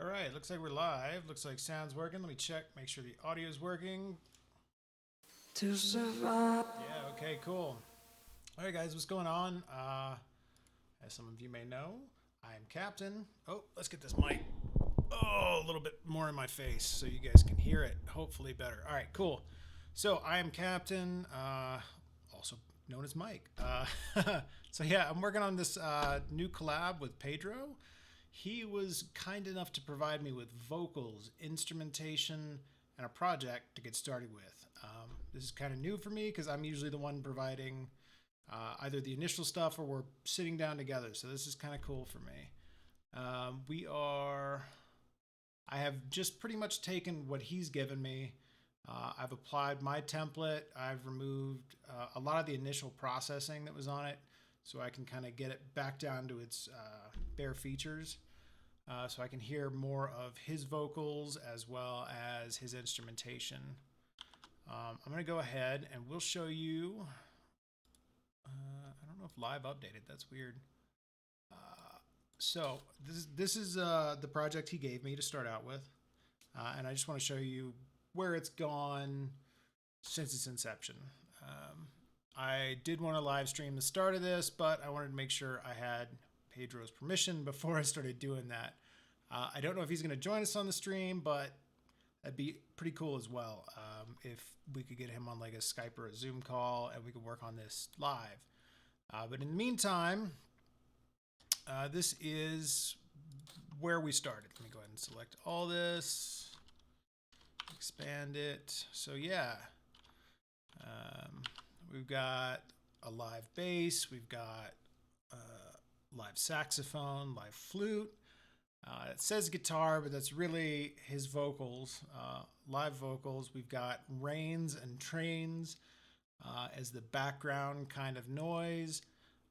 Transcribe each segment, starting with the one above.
All right, looks like we're live. Looks like sound's working. Let me check, make sure the audio's working. To survive. Yeah, okay, cool. All right, guys, what's going on? As some of you may know, I am Captain. Oh, let's get this mic. Oh, a little bit more in my face so you guys can hear it. Hopefully better. All right, cool. So I am Captain, also known as Mike. So yeah, I'm working on this new collab with Pedro. He was kind enough to provide me with vocals, instrumentation, and a project to get started with. This is kind of new for me because I'm usually the one providing either the initial stuff or we're sitting down together. So this is kind of cool for me. I have just pretty much taken what he's given me. I've applied my template. I've removed a lot of the initial processing that was on it so I can kind of get it back down to its bare features. So I can hear more of his vocals as well as his instrumentation. I'm going to go ahead and we'll show you. I don't know if live updated. That's weird. So this is the project he gave me to start out with. And I just want to show you where it's gone since its inception. I did want to live stream the start of this, but I wanted to make sure I had Pedro's permission before I started doing that. I don't know if he's going to join us on the stream, but that'd be pretty cool as well. If we could get him on like a Skype or a Zoom call and we could work on this live. But in the meantime, this is where we started. Let me go ahead and select all this, expand it. So yeah, we've got a live bass, we've got live saxophone, live flute. It says guitar, but that's really his vocals, live vocals. We've got rains and trains as the background kind of noise.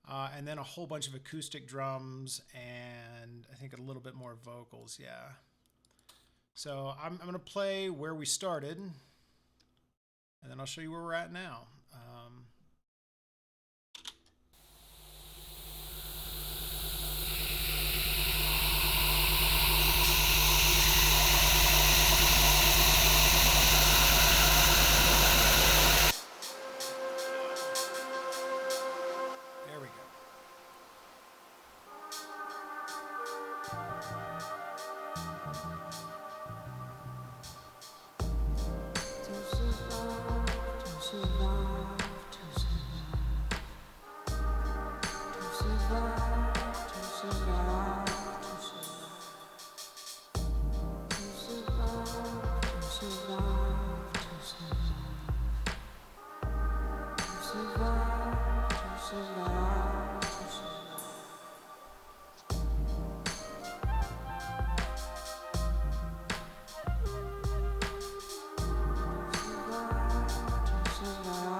And then a whole bunch of acoustic drums and I think a little bit more vocals, yeah. So I'm going to play where we started, and then I'll show you where we're at now. There we go. To survive, to survive, to survive. To survive, to survive, to survive. To survive, to survive, to survive. To survive, to survive, to survive.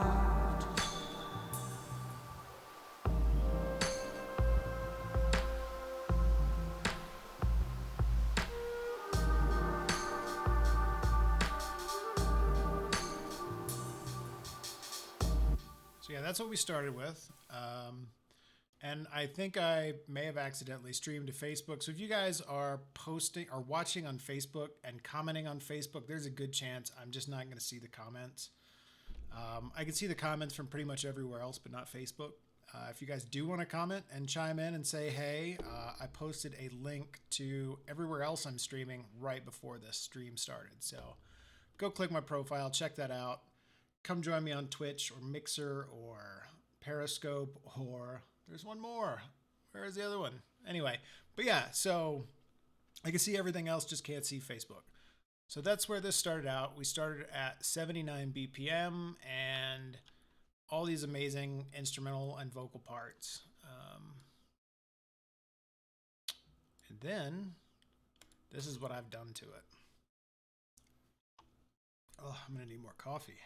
So yeah, that's what we started with. And I think I may have accidentally streamed to Facebook. So if you guys are posting or watching on Facebook and commenting on Facebook, there's a good chance I'm just not going to see the comments. I can see the comments from pretty much everywhere else, but not Facebook. If you guys do want to comment and chime in and say, hey, I posted a link to everywhere else I'm streaming right before this stream started. So go click my profile, check that out. Come join me on Twitch or Mixer or Periscope, or there's one more. Where is the other one? Anyway, but yeah, so I can see everything else, just can't see Facebook. So that's where this started out. We started at 79 BPM and all these amazing instrumental and vocal parts. And then this is what I've done to it. Oh, I'm going to need more coffee.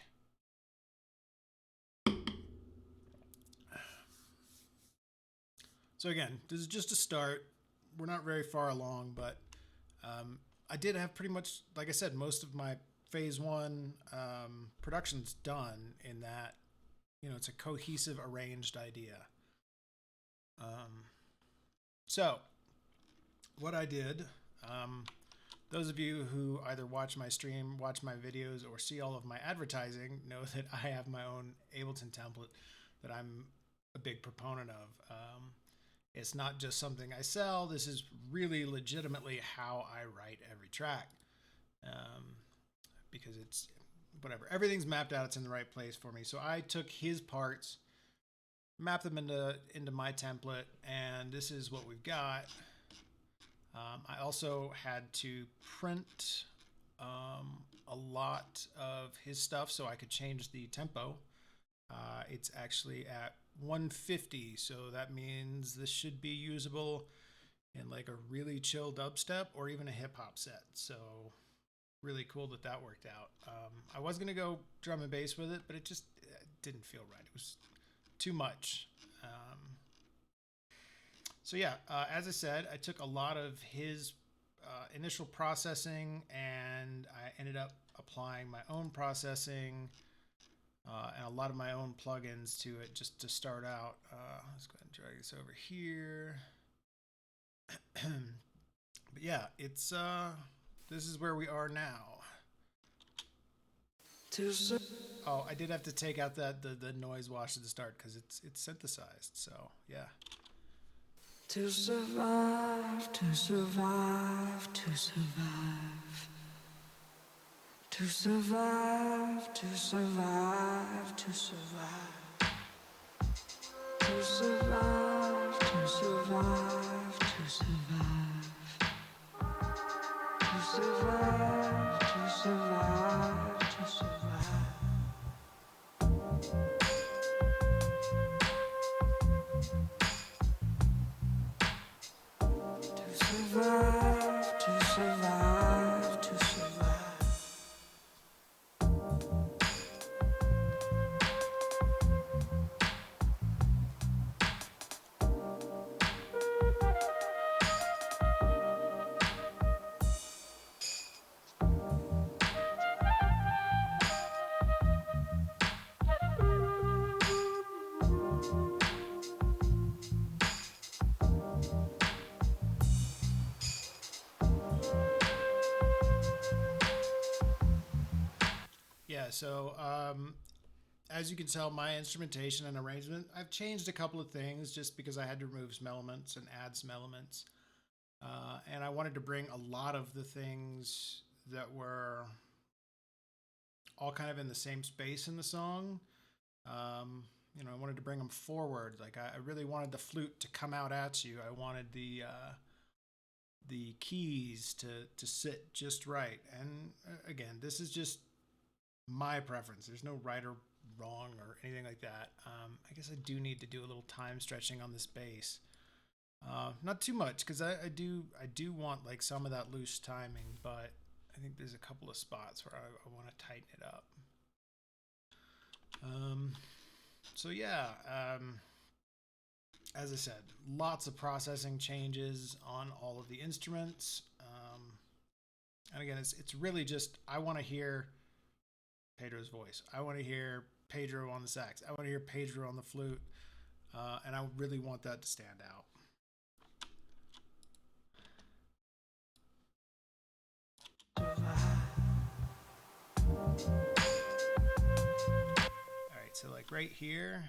So again, this is just a start. We're not very far along, but I did have pretty much, like I said, most of my phase one production's done in that, you know, it's a cohesive, arranged idea. So what I did, those of you who either watch my stream, watch my videos, or see all of my advertising know that I have my own Ableton template that I'm a big proponent of. It's not just something I sell. This is really legitimately how I write every track, because it's whatever. Everything's mapped out. It's in the right place for me. So I took his parts, mapped them into my template, and this is what we've got. I also had to print a lot of his stuff so I could change the tempo. It's actually at 150, so that means this should be usable in like a really chill dubstep or even a hip hop set. So really cool that that worked out. I was gonna go drum and bass with it, but it didn't feel right. It was too much. So yeah, as I said, I took a lot of his initial processing and I ended up applying my own processing and a lot of my own plugins to it just to start out. Let's go ahead and drag this over here. But yeah, it's this is where we are now. Oh, I did have to take out the noise wash at the start because it's synthesized. So yeah. To survive, to survive, to survive. To survive, to survive, to survive. To survive, to survive, to survive. To survive, to survive, to survive. To survive, to survive, to survive. Yeah, so as you can tell, my instrumentation and arrangement, I've changed a couple of things just because I had to remove some elements and add some elements. And I wanted to bring a lot of the things that were all kind of in the same space in the song. You know, I wanted to bring them forward. Like I really wanted the flute to come out at you. I wanted the keys to sit just right. And again, this is just my preference. There's no right or wrong or anything like that. I guess I do need to do a little time stretching on this bass. Not too much because I do want like some of that loose timing, but I think there's a couple of spots where I want to tighten it up. So yeah, as I said, lots of processing changes on all of the instruments. And again, it's really just, I want to hear Pedro's voice. I want to hear Pedro on the sax. I want to hear Pedro on the flute. And I really want that to stand out. All right, so like right here,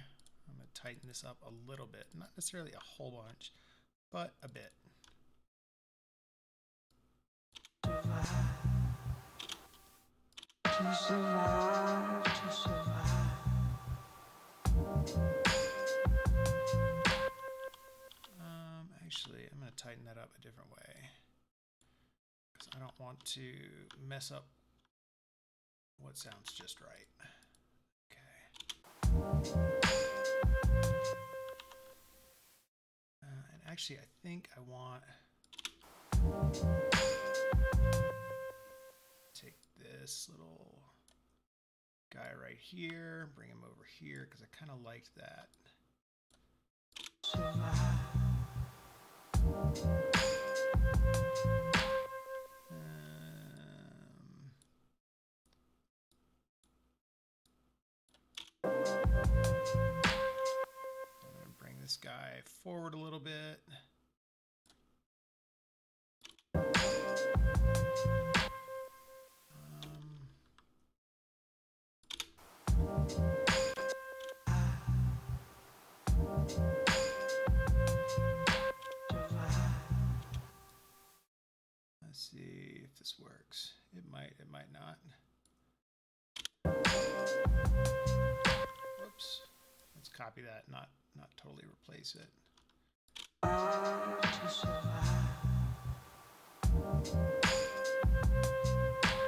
I'm going to tighten this up a little bit. Not necessarily a whole bunch, but a bit. To survive, to survive. Actually, I'm going to tighten that up a different way because I don't want to mess up what sounds just right. Okay. And actually, I think I want take this little guy right here, bring him over here because I kind of liked that. I'm gonna bring this guy forward a little bit. it might not. Whoops. Let's copy that, not totally replace it. There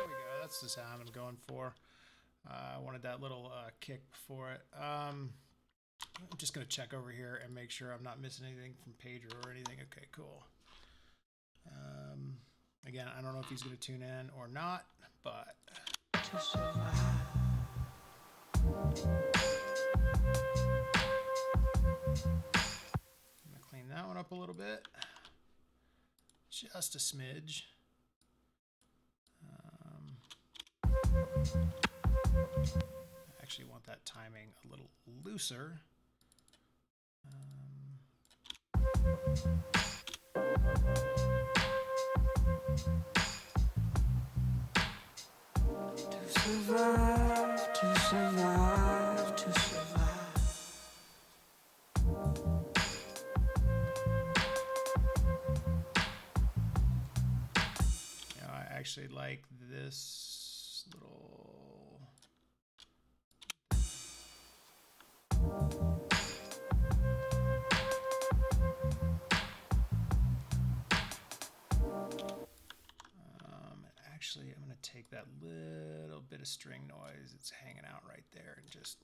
we go. That's the sound I'm going for. I wanted that little kick before it. I'm just going to check over here and make sure I'm not missing anything from Pedro or anything. Okay, cool. Again, I don't know if he's going to tune in or not, but... I'm going to clean that one up a little bit. Just a smidge. I actually want that timing a little looser. To survive, to survive, to survive. You know, I actually like this little... Actually, I'm going to take that little bit of string noise that's hanging out right there and just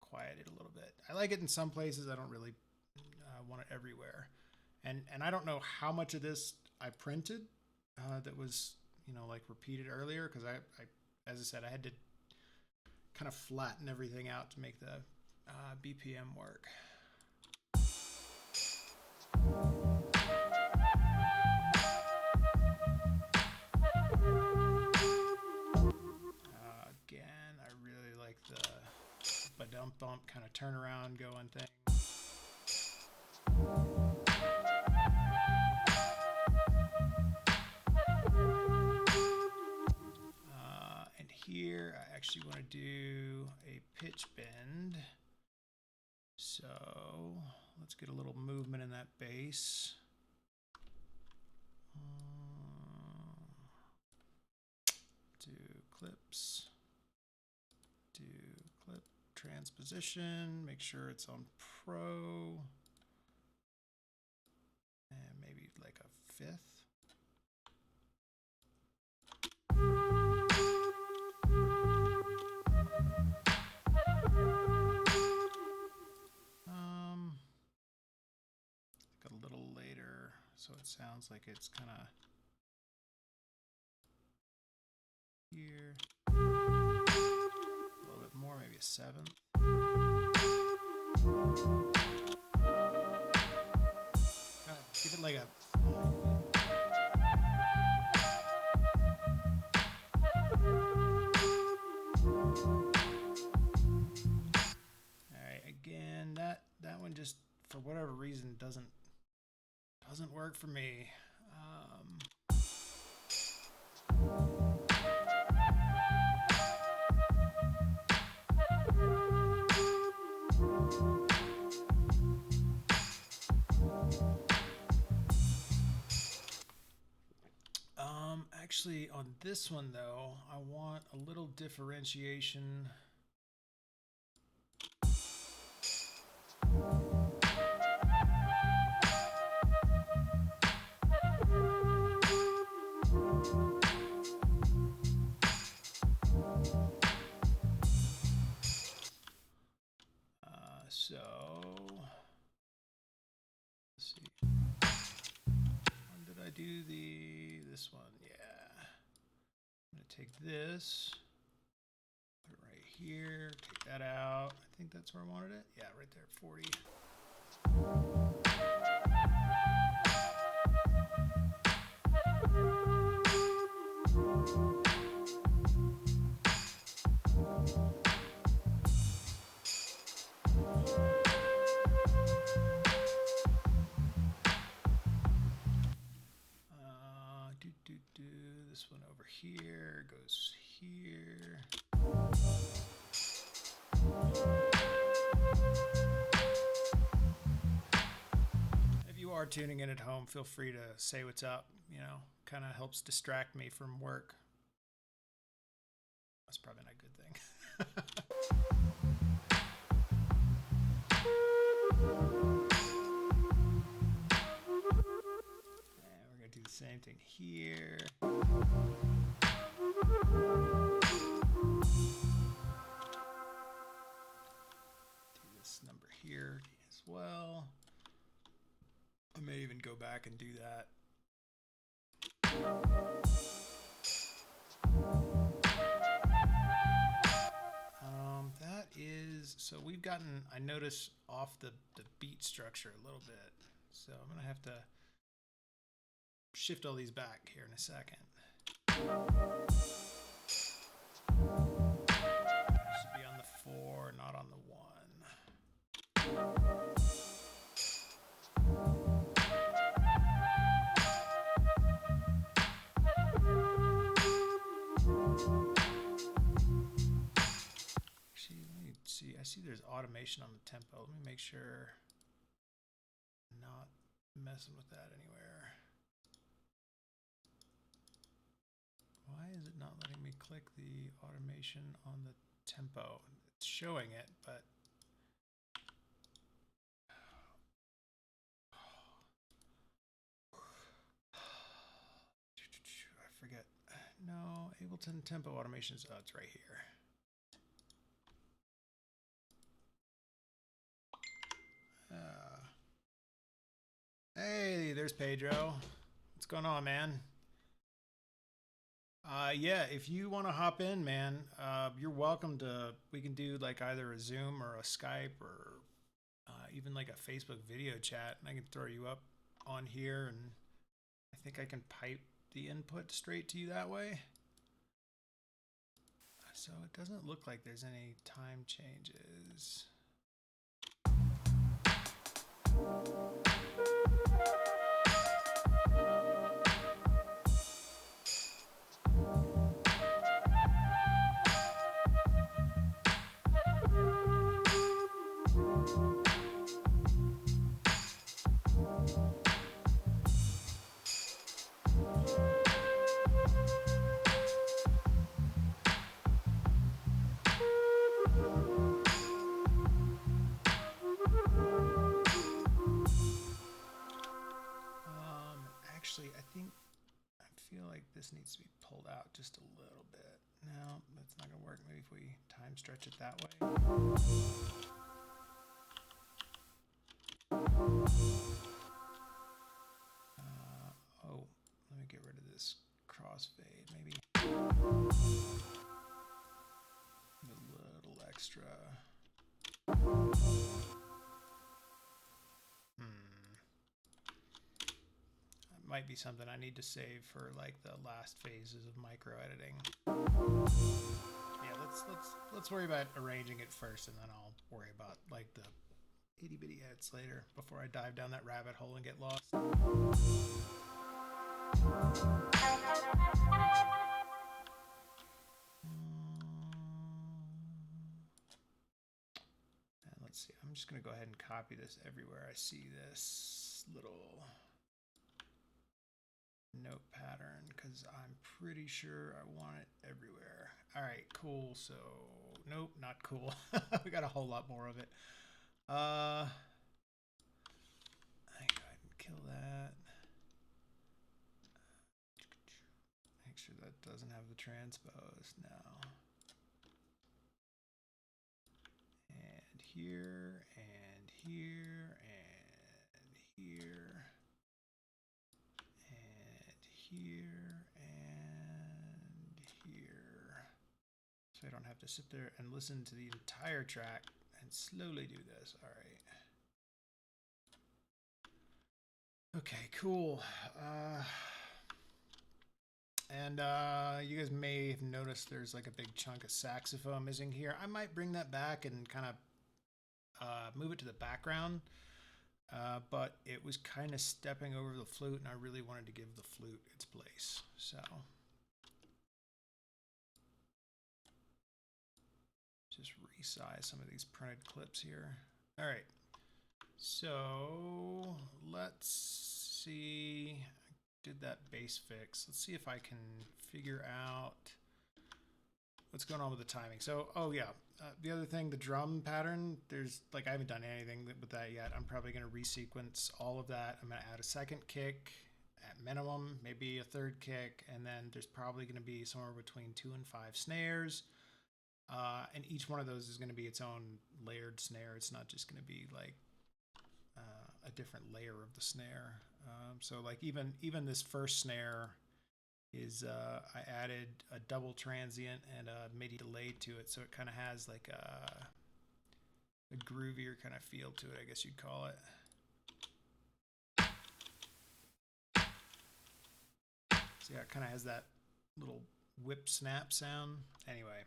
quiet it a little bit. I like it in some places. I don't really want it everywhere. And I don't know how much of this I printed that was, you know, like repeated earlier, because I, as I said, I had to kind of flatten everything out to make the BPM work. Again, I really like the ba-dump bump kind of turnaround going thing. And here I actually want to do a pitch bend. So let's get a little movement in that bass. Do clips. Do clip transposition. Make sure it's on Pro. And maybe like a fifth. A little later, so it sounds like it's kind of here. A little bit more, maybe a seventh. Give it like a... Alright, again, that one just, for whatever reason, doesn't work for me. Actually, on this one though, I want a little differentiation. So let's see. When did I do this one? Yeah. I'm gonna take this, put it right here, take that out. I think that's where I wanted it. Yeah, right there, 40. This one over here goes here. If you are tuning in at home, feel free to say what's up. You know, kind of helps distract me from work. That's probably not a good thing. And we're gonna do the same thing here. Do this number here as well. I may even go back and do that. That is, so we've gotten, I notice, off the beat structure a little bit. So I'm gonna have to shift all these back here in a second. Should be on the 4, not on the 1. Actually, let me see. I see there's automation on the tempo. Let me make sure I'm not messing with that anywhere. Why is it not letting me click the automation on the tempo? It's showing it, but I forget. No, Ableton tempo automations. Oh, it's right here. Hey, there's Pedro. What's going on, man? Yeah, if you want to hop in, man, you're welcome to. We can do like either a Zoom or a Skype or even like a Facebook video chat, and I can throw you up on here, and I think I can pipe the input straight to you that way. So it doesn't look like there's any time changes. Actually, I feel like this needs to be pulled out just a little bit. No, that's not gonna work. Maybe if we time stretch it that way. Oh, let me get rid of this crossfade. Maybe a little extra. Might be something I need to save for like the last phases of micro editing. Yeah, let's worry about arranging it first, and then I'll worry about like the itty bitty edits later before I dive down that rabbit hole and get lost. And let's see, I'm just gonna go ahead and copy this everywhere I see this little note pattern, because I'm pretty sure I want it everywhere. All right, cool. So nope, not cool. We got a whole lot more of it. I go ahead and kill that. Make sure that doesn't have the transpose now. And here, and here, and here. Here and here, so I don't have to sit there and listen to the entire track and slowly do this. All right. Okay, cool. And you guys may have noticed there's like a big chunk of saxophone missing here. I might bring that back and kind of move it to the background. But it was kind of stepping over the flute, and I really wanted to give the flute its place. So just resize some of these printed clips here. All right. So let's see. I did that bass fix. Let's see if I can figure out what's going on with the timing? So, oh yeah, the other thing, the drum pattern. There's like I haven't done anything with that yet. I'm probably going to resequence all of that. I'm going to add a second kick at minimum, maybe a third kick, and then there's probably going to be somewhere between 2 and 5 snares. And each one of those is going to be its own layered snare. It's not just going to be like a different layer of the snare. So like even this first snare is I added a double transient and a MIDI delay to it, so it kind of has like a groovier kind of feel to it, I guess you'd call it. So yeah, it kind of has that little whip snap sound. Anyway,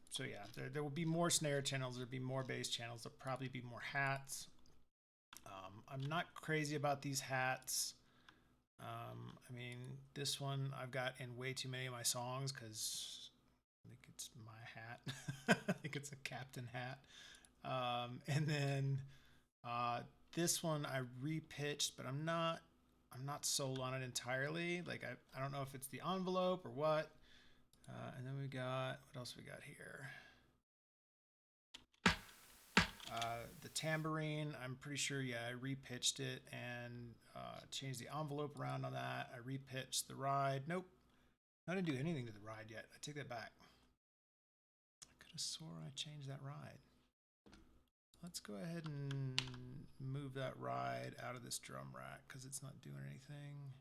so yeah, there will be more snare channels, there'll be more bass channels, there'll probably be more hats. I'm not crazy about these hats. I mean, this one I've got in way too many of my songs because I think it's my hat. I think it's a captain hat. And then this one I repitched, but I'm not sold on it entirely. Like I don't know if it's the envelope or what. And then we got, what else we got here? The tambourine, I'm pretty sure, yeah, I repitched it and changed the envelope around on that. I repitched the ride. Nope, I didn't do anything to the ride yet. I take that back. I could have swore I changed that ride. Let's go ahead and move that ride out of this drum rack because it's not doing anything.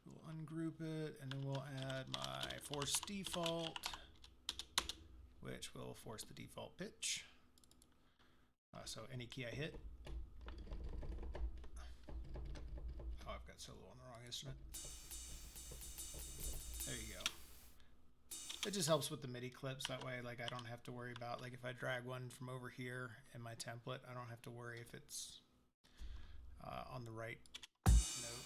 We'll ungroup it, and then we'll add my force default, which will force the default pitch. So any key I hit. Oh, I've got solo on the wrong instrument. There you go. It just helps with the MIDI clips. That way, like, I don't have to worry about, like, if I drag one from over here in my template, I don't have to worry if it's on the right note.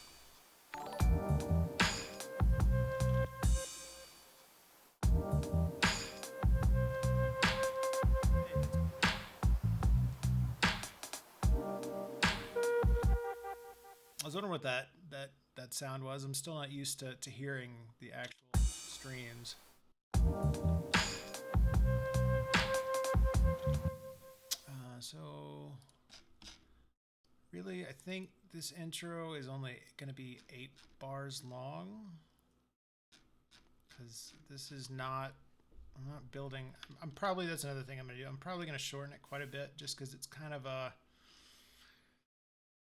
I was wondering what that sound was. I'm still not used to hearing the actual streams. So really, I think this intro is only going to be 8 bars long because this is not. I'm not building. I'm probably, that's another thing I'm going to do. I'm probably going to shorten it quite a bit just because it's kind of a.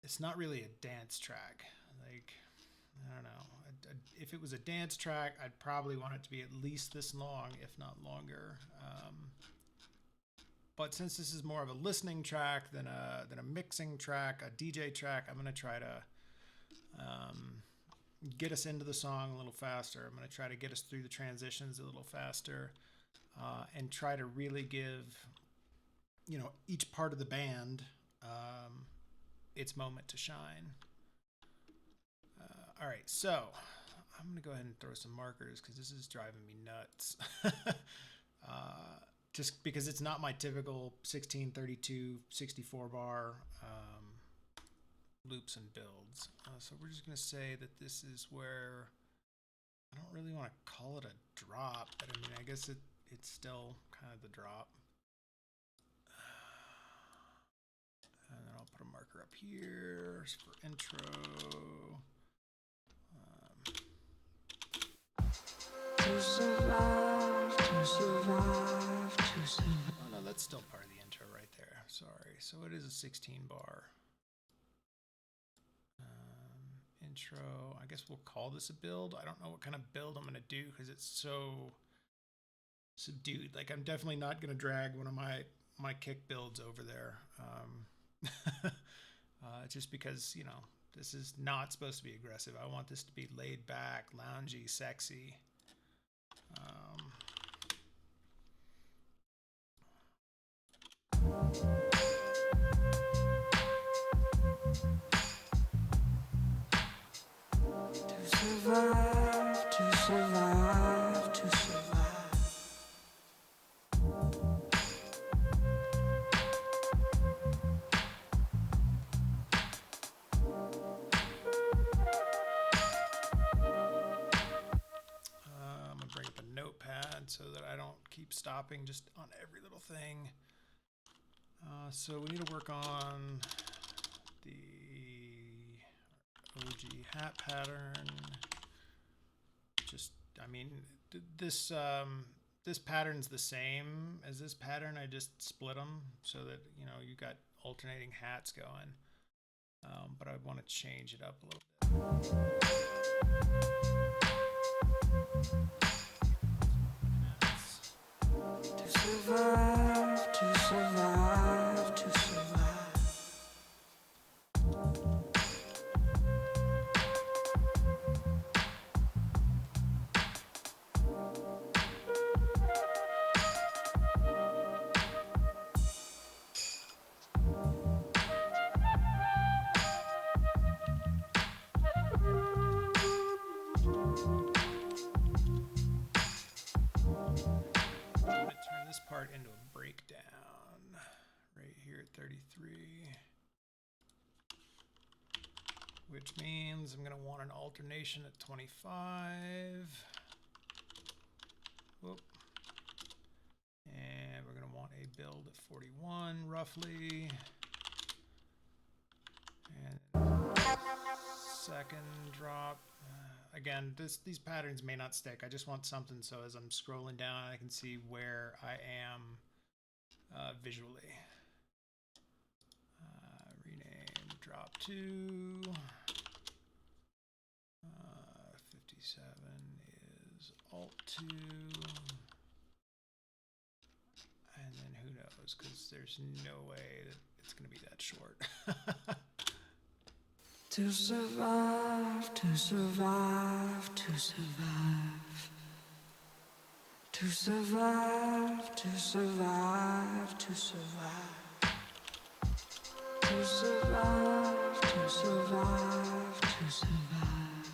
It's not really a dance track. Like, I don't know. If it was a dance track, I'd probably want it to be at least this long, if not longer. But since this is more of a listening track than a mixing track, a DJ track, I'm going to try to get us into the song a little faster. I'm going to try to get us through the transitions a little faster, and try to really give, each part of the band its moment to shine. All right, so I'm going to go ahead and throw some markers because this is driving me nuts. Just because it's not my typical 16, 32, 64 bar loops and builds. So we're just going to say that this is where, I don't really want to call it a drop, but I mean, I guess it's still kind of the drop. And then I'll put a marker up here for intro. To survive, to survive, to survive. Oh no, that's still part of the intro right there. Sorry. So it is a 16 bar. Intro. I guess we'll call this a build. I don't know what kind of build I'm going to do because it's so subdued. Like, I'm definitely not going to drag one of my kick builds over there. Just because, this is not supposed to be aggressive. I want this to be laid back, loungy, sexy. To survive, to survive, to survive. so that I don't keep stopping just on every little thing. So we need to work on the OG hat pattern. Just, I mean, this this pattern's the same as this pattern. I just split them so that, you know, you got alternating hats going. But I want to change it up a little bit. To survive, to survive, to survive. Into a breakdown right here at 33, which means I'm going to want an alternation at 25. Whoop. And we're going to want a build at 41 roughly. And second drop. Again, these patterns may not stick. I just want something so as I'm scrolling down, I can see where I am visually. Rename drop to 57 is alt 2. And then who knows, because there's no way that it's going to be that short. To survive, to survive, to survive. To survive, to survive, to survive. To survive, to survive, to survive.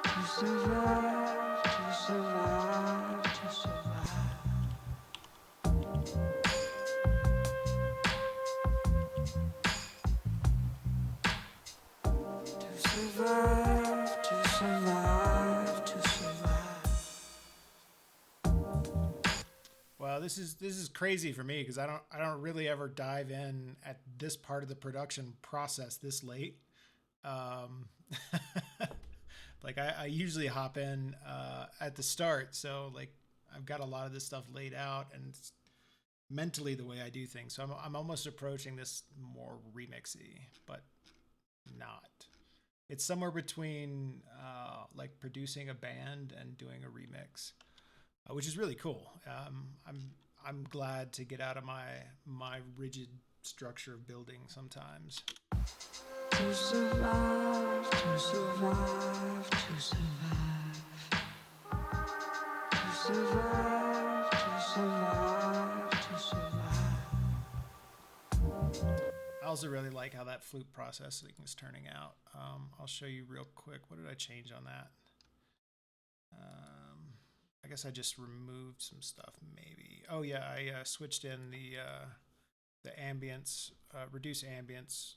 To survive, to survive, to survive. Survive, to survive, to survive. Well, this is crazy for me because I don't really ever dive in at this part of the production process this late. Like I usually hop in at the start, so like I've got a lot of this stuff laid out and it's mentally the way I do things. So I'm almost approaching this more remixy, but not. It's somewhere between like producing a band and doing a remix, which is really cool. I'm glad to get out of my rigid structure of building sometimes. To survive, to survive, to survive. To survive, to survive, to survive. I also really like how that flute processing is turning out. I'll show you real quick. What did I change on that? I guess I just removed some stuff maybe. Oh yeah, I switched in the ambience, reduce ambience,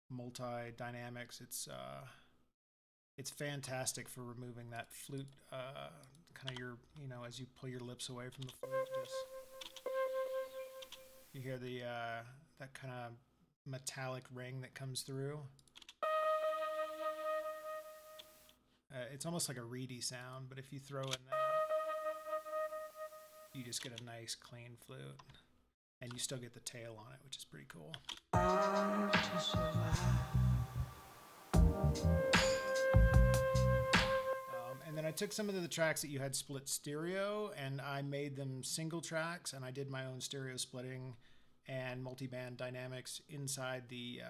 multi-dynamics. It's fantastic for removing that flute, kind of your, you know, as you pull your lips away from the flute, just you hear the that kind of metallic ring that comes through. It's almost like a reedy sound, but if you throw in that, you just get a nice clean flute, and you still get the tail on it, which is pretty cool. And then I took some of the tracks that you had split stereo, and I made them single tracks, and I did my own stereo splitting and multiband dynamics inside the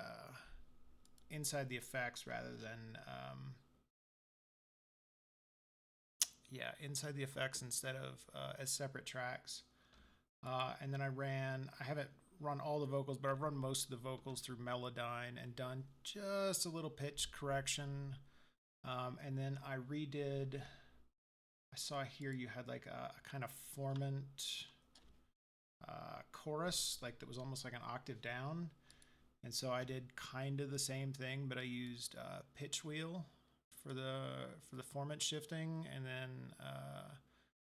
effects rather than inside the effects instead of as separate tracks. And then I haven't run all the vocals, but I've run most of the vocals through Melodyne and done just a little pitch correction. And then I redid, I saw here you had like a kind of formant chorus, like that was almost like an octave down. And so I did kind of the same thing, but I used pitch wheel for the formant shifting, and then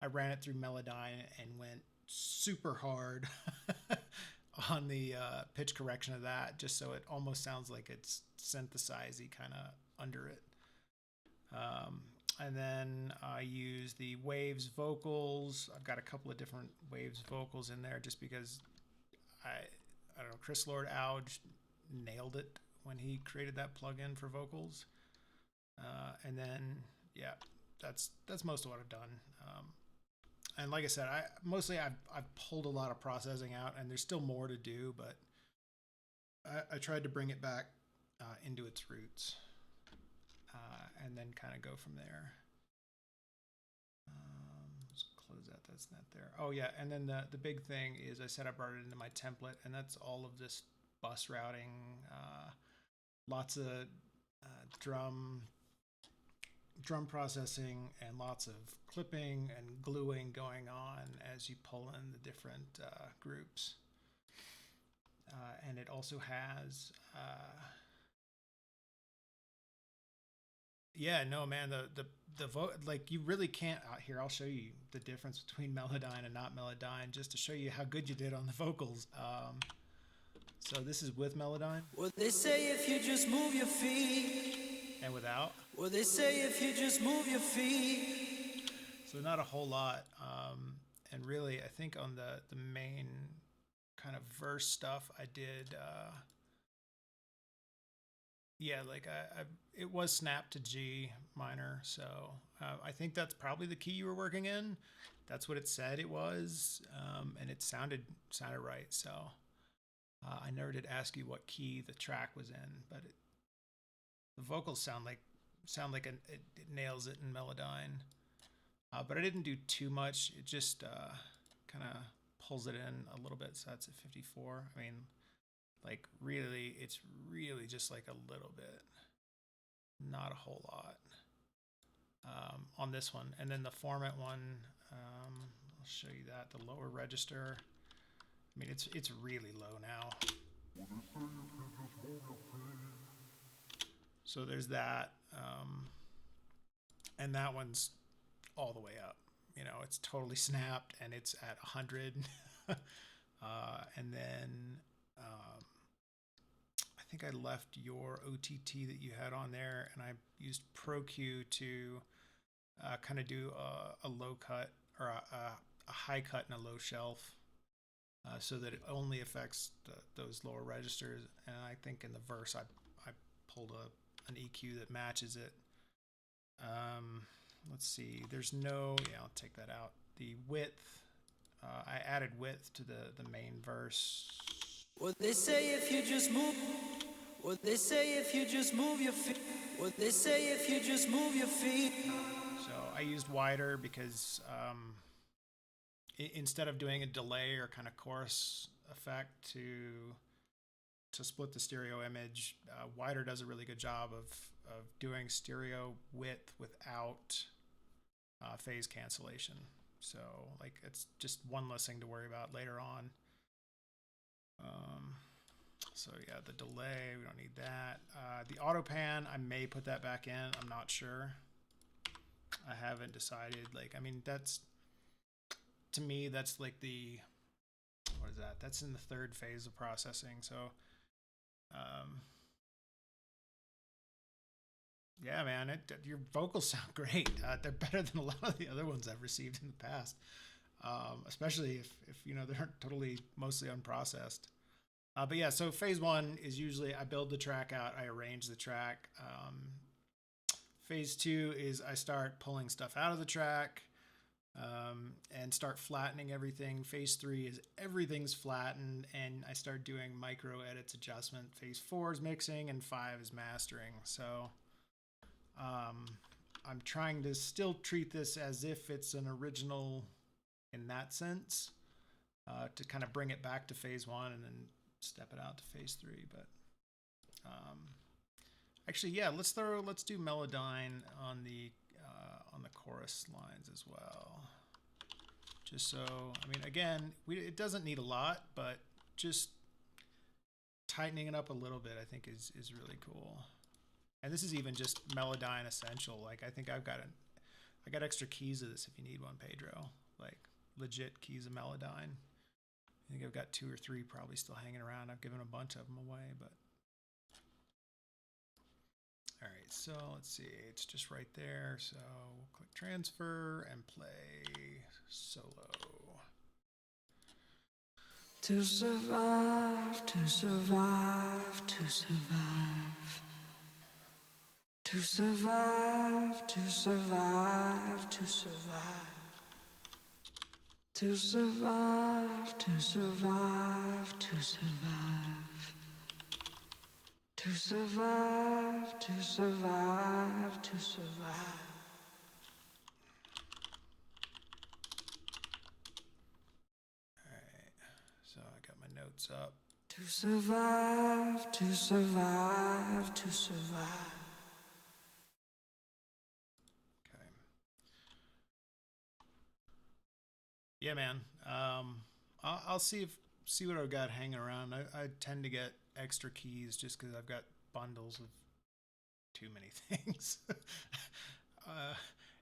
I ran it through Melodyne and went super hard on the pitch correction of that, just so it almost sounds like it's synthesizy kind of under it. And then I use the Waves vocals. I've got a couple of different Waves vocals in there just because I don't know, Chris Lord Ouge nailed it when he created that plugin for vocals. And then, yeah, that's most of what I've done. And like I said, I've pulled a lot of processing out, and there's still more to do, but I tried to bring it back into its roots, and then kind of go from there. Let's close that. That's not there. Oh yeah, and then the big thing is I said I brought it into my template, and that's all of this bus routing, lots of drum processing, and lots of clipping and gluing going on as you pull in the different groups. And it also has, yeah, no, man, the vote, like, you really can't, here, I'll show you the difference between Melodyne and not Melodyne, just to show you how good you did on the vocals. So this is with Melodyne. What they say if you just move your feet. And without. What they say if you just move your feet. So not a whole lot. And really, I think on the main kind of verse stuff, I did, yeah, like it was snapped to G minor. So I think that's probably the key you were working in. That's what it said it was. And it sounded right. So I never did ask you what key the track was in, but the vocals sound like it nails it in Melodyne. But I didn't do too much. It just kind of pulls it in a little bit. So that's at 54. I mean, like, really, it's really just like a little bit, not a whole lot on this one. And then the format one, I'll show you that, the lower register. I mean, it's really low now. So there's that, and that one's all the way up. You know, it's totally snapped, and it's at 100. And then I think I left your OTT that you had on there, and I used ProQ to kind of do a low cut, or a high cut and a low shelf, so that it only affects those lower registers. And I think in the verse I pulled an EQ that matches it. Let's see, there's no, yeah, I'll take that out. The width, I added width to the main verse. What they say if you just move. What they say if you just move your feet. What they say if you just move your feet. So I used wider because instead of doing a delay or kind of chorus effect to split the stereo image, wider does a really good job of doing stereo width without phase cancellation. So, like, it's just one less thing to worry about later on. So yeah, the delay, we don't need that. The auto pan, I may put that back in. I'm not sure. I haven't decided. Like, I mean, that's, to me, that's like what is that? That's in the third phase of processing. So, yeah, man, your vocals sound great. They're better than a lot of the other ones I've received in the past, especially if you know, they're totally mostly unprocessed. But yeah, so phase one is usually I build the track out, I arrange the track. Phase two is I start pulling stuff out of the track and start flattening everything. Phase three is everything's flattened and I start doing micro edits, adjustment. Phase four is mixing and 5 is mastering. So I'm trying to still treat this as if it's an original in that sense, to kind of bring it back to phase one and then step it out to phase three. But actually, yeah, let's do Melodyne on the chorus lines as well. Just so, I mean, again, it doesn't need a lot, but just tightening it up a little bit, I think is really cool. And this is even just Melodyne Essential. Like, I think I got extra keys of this if you need one, Pedro. Like, legit keys of Melodyne. I think I've got 2 or 3 probably still hanging around. I've given a bunch of them away, but. All right, so let's see. It's just right there. So we'll click transfer and play solo. To survive, to survive, to survive. To survive, to survive, to survive. To survive, to survive, to survive. To survive, to survive, to survive. All right, so I got my notes up. To survive, to survive, to survive. Okay. Yeah, man. I'll see what I've got hanging around. I tend to get extra keys just because I've got bundles of too many things.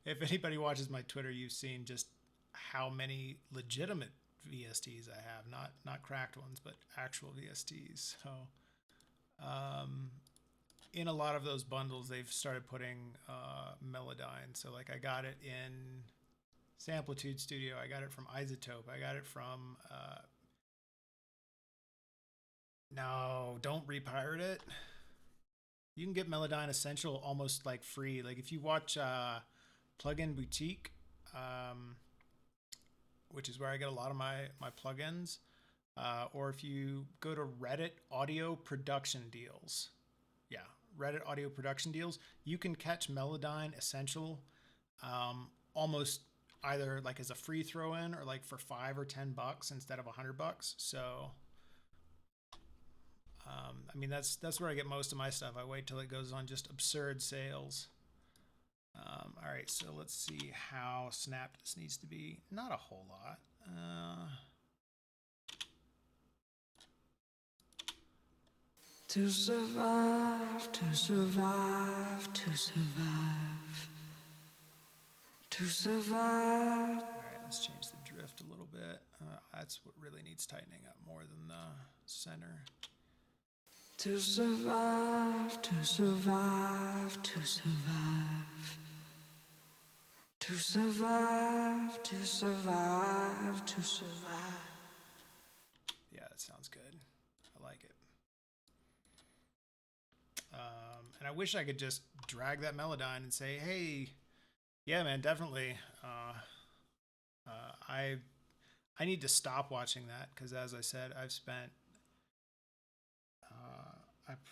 If anybody watches my Twitter, you've seen just how many legitimate VSTs I have, not cracked ones, but actual VSTs. So in a lot of those bundles, they've started putting Melodyne. So like I got it in Samplitude Studio, I got it from Isotope, I got it from no, don't repirate it. You can get Melodyne Essential almost like free. Like if you watch Plugin Boutique, which is where I get a lot of my plugins, or if you go to Reddit Audio Production Deals, yeah, Reddit Audio Production Deals, you can catch Melodyne Essential almost either like as a free throw-in or like for $5 or $10 instead of $100. So I mean, that's where I get most of my stuff. I wait till it goes on just absurd sales. All right, so let's see how snapped this needs to be. Not a whole lot. To survive, to survive, to survive. To survive. All right, let's change the drift a little bit. That's what really needs tightening up more than the center. To survive, to survive, to survive. To survive, to survive, to survive. Yeah, that sounds good. I like it. And I wish I could just drag that Melodyne and say, hey, yeah, man, definitely. I need to stop watching that because, as I said, I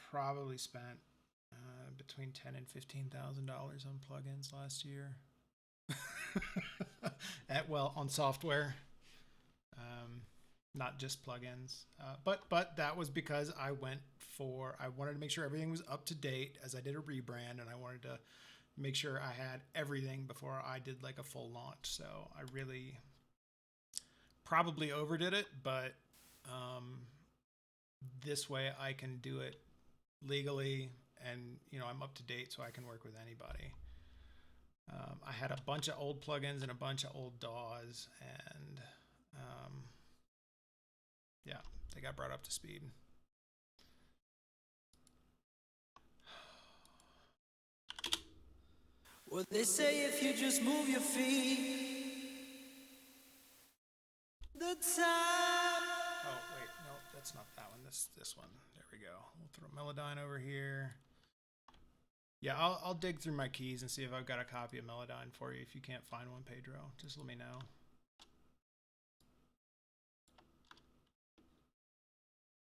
probably spent between $10,000 and $15,000 on plugins last year. On software, not just plugins. But that was because I wanted to make sure everything was up to date as I did a rebrand, and I wanted to make sure I had everything before I did like a full launch. So I really probably overdid it, but this way I can do it legally, and I'm up to date, so I can work with anybody. I had a bunch of old plugins and a bunch of old DAWs, and yeah, they got brought up to speed. What they say, if you just move your feet, the time. Oh wait, no, that's not that one. This one. There we go. We'll throw Melodyne over here. Yeah, I'll dig through my keys and see if I've got a copy of Melodyne for you. If you can't find one, Pedro, just let me know.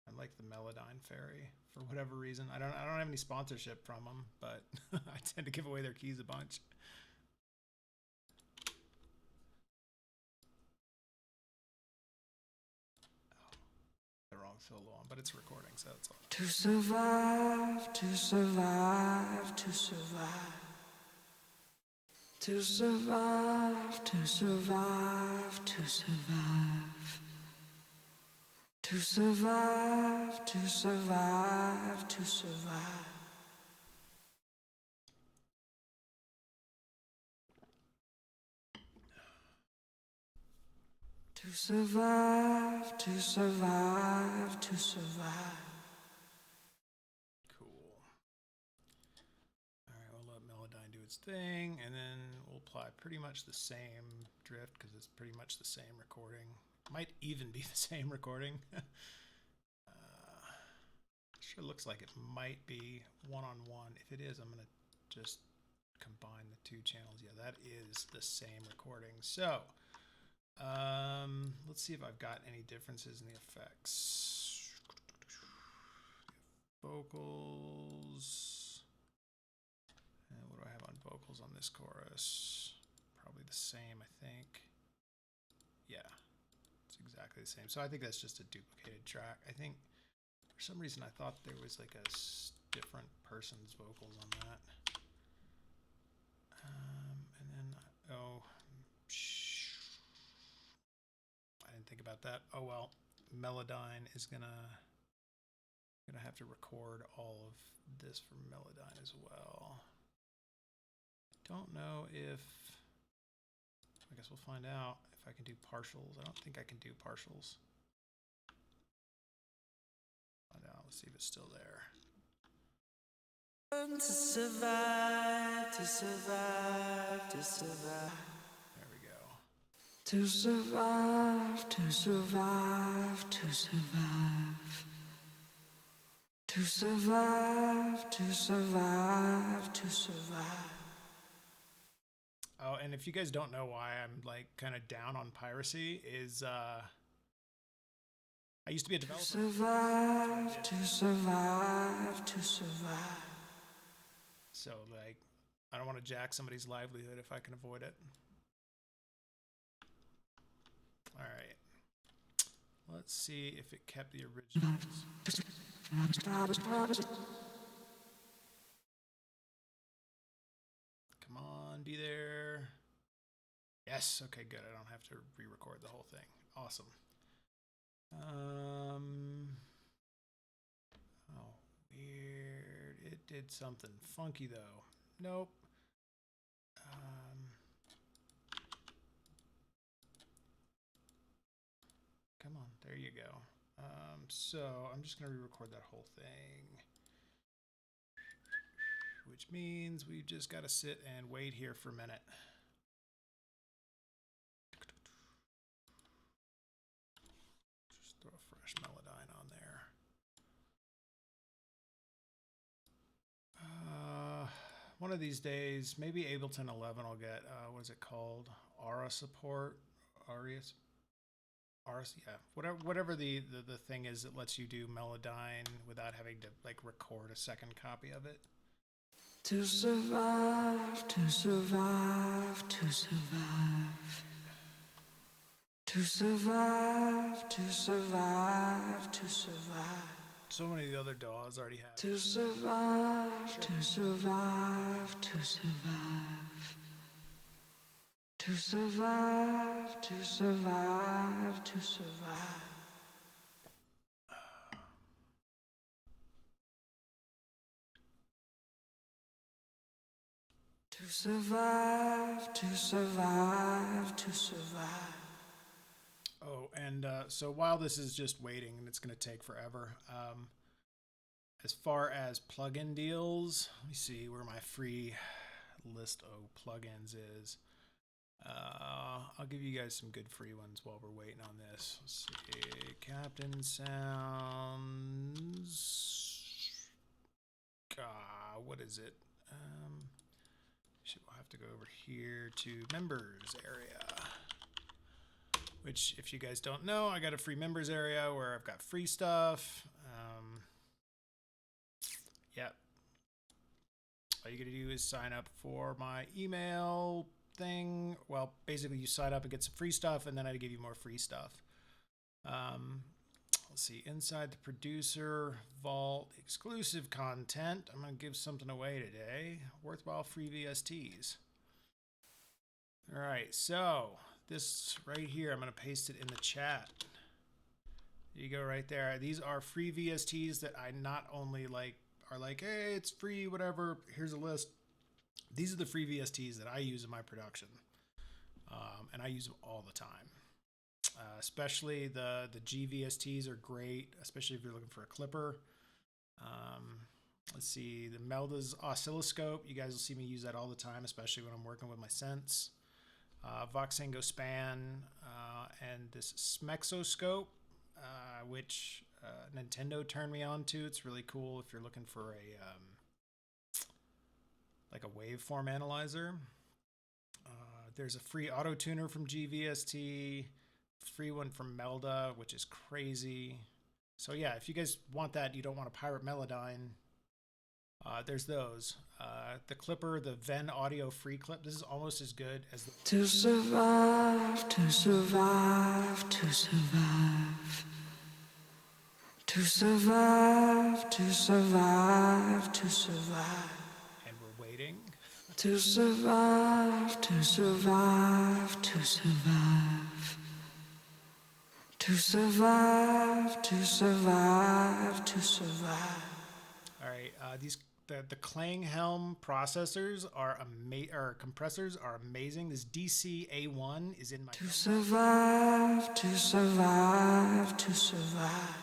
I like the Melodyne Fairy for whatever reason. I don't have any sponsorship from them, but I tend to give away their keys a bunch. The wrong solo on, but it's recording, so it's all. To survive, to survive, to survive. To survive, to survive, to survive. To survive, to survive, to survive. To survive, to survive, to survive. Cool. All right, we'll let Melodyne do its thing, and then we'll apply pretty much the same drift because it's pretty much the same recording. Might even be the same recording. Sure looks like it might be one-on-one. If it is, I'm going to just combine the two channels. Yeah, that is the same recording. So let's see if I've got any differences in the effects. Vocals. And what do I have on vocals on this chorus? Probably the same, I think. Yeah, it's exactly the same. So I think that's just a duplicated track. I think for some reason I thought there was like a different person's vocals on that. And then, oh, I didn't think about that. Oh well, Melodyne is gonna have to record all of this for Melodyne as well. Don't know if, I guess we'll find out if I can do partials. I don't think I can do partials. Find out. Let's see if it's still there. To survive, to survive, to survive. There we go. To survive, to survive, to survive. To survive, to survive, to survive. Oh, and if you guys don't know why I'm like kind of down on piracy, is I used to be a developer. To survive, to survive, to survive. So like, I don't want to jack somebody's livelihood if I can avoid it. All right. Let's see if it kept the originals. Come on, be there. Yes, okay, good. I don't have to re-record the whole thing. Awesome. Oh, weird. It did something funky though. Nope. Come on, there you go. So I'm just gonna re-record that whole thing, which means we've just got to sit and wait here for a minute. Just throw a fresh Melodyne on there. One of these days, maybe Ableton 11 will get, what is it called? ARA support? ARIAS? Yeah, whatever the thing is that lets you do Melodyne without having to like record a second copy of it. To survive, to survive, to survive. To survive, to survive, to survive. So many of the other DAWs already have. To survive, to survive, to survive. To survive, to survive, to survive. To survive, to survive, to survive. Oh, and so while this is just waiting, and it's going to take forever, as far as plugin deals, let me see where my free list of plugins is. I'll give you guys some good free ones while we're waiting on this. Let's see, Captain Sounds. What is it? We'll have to go over here to members area. Which, if you guys don't know, I got a free members area where I've got free stuff. Yep. All you gotta do is sign up for my email thing. Well, basically you sign up and get some free stuff, and then I give you more free stuff. Let's see, inside the producer vault, exclusive content. I'm gonna give something away today. Worthwhile free VSTs. All right, so this right here, I'm gonna paste it in the chat. There you go, right there. These are free VSTs that I not only like are like, hey, it's free, whatever. Here's a list. These are the free VSTs that I use in my production, and I use them all the time. Especially the GVSTs are great, especially if you're looking for a clipper. Let's see, the Melda's oscilloscope. You guys will see me use that all the time, especially when I'm working with my synths. Voxengo span, and this Smexoscope, which Nintendo turned me on to. It's really cool if you're looking for a like a waveform analyzer. There's a free auto tuner from GVST, free one from Melda, which is crazy. So yeah, if you guys want that, you don't want a pirate Melodyne, there's those. The clipper, the Ven Audio free clip, this is almost as good as the... To survive, to survive, to survive. To survive, to survive, to survive. And we're waiting. To survive, to survive, to survive. To survive, to survive, to survive. All right, the Klanghelm processors are or compressors are amazing. This DC-A1 is in my... To survive, to survive, to survive.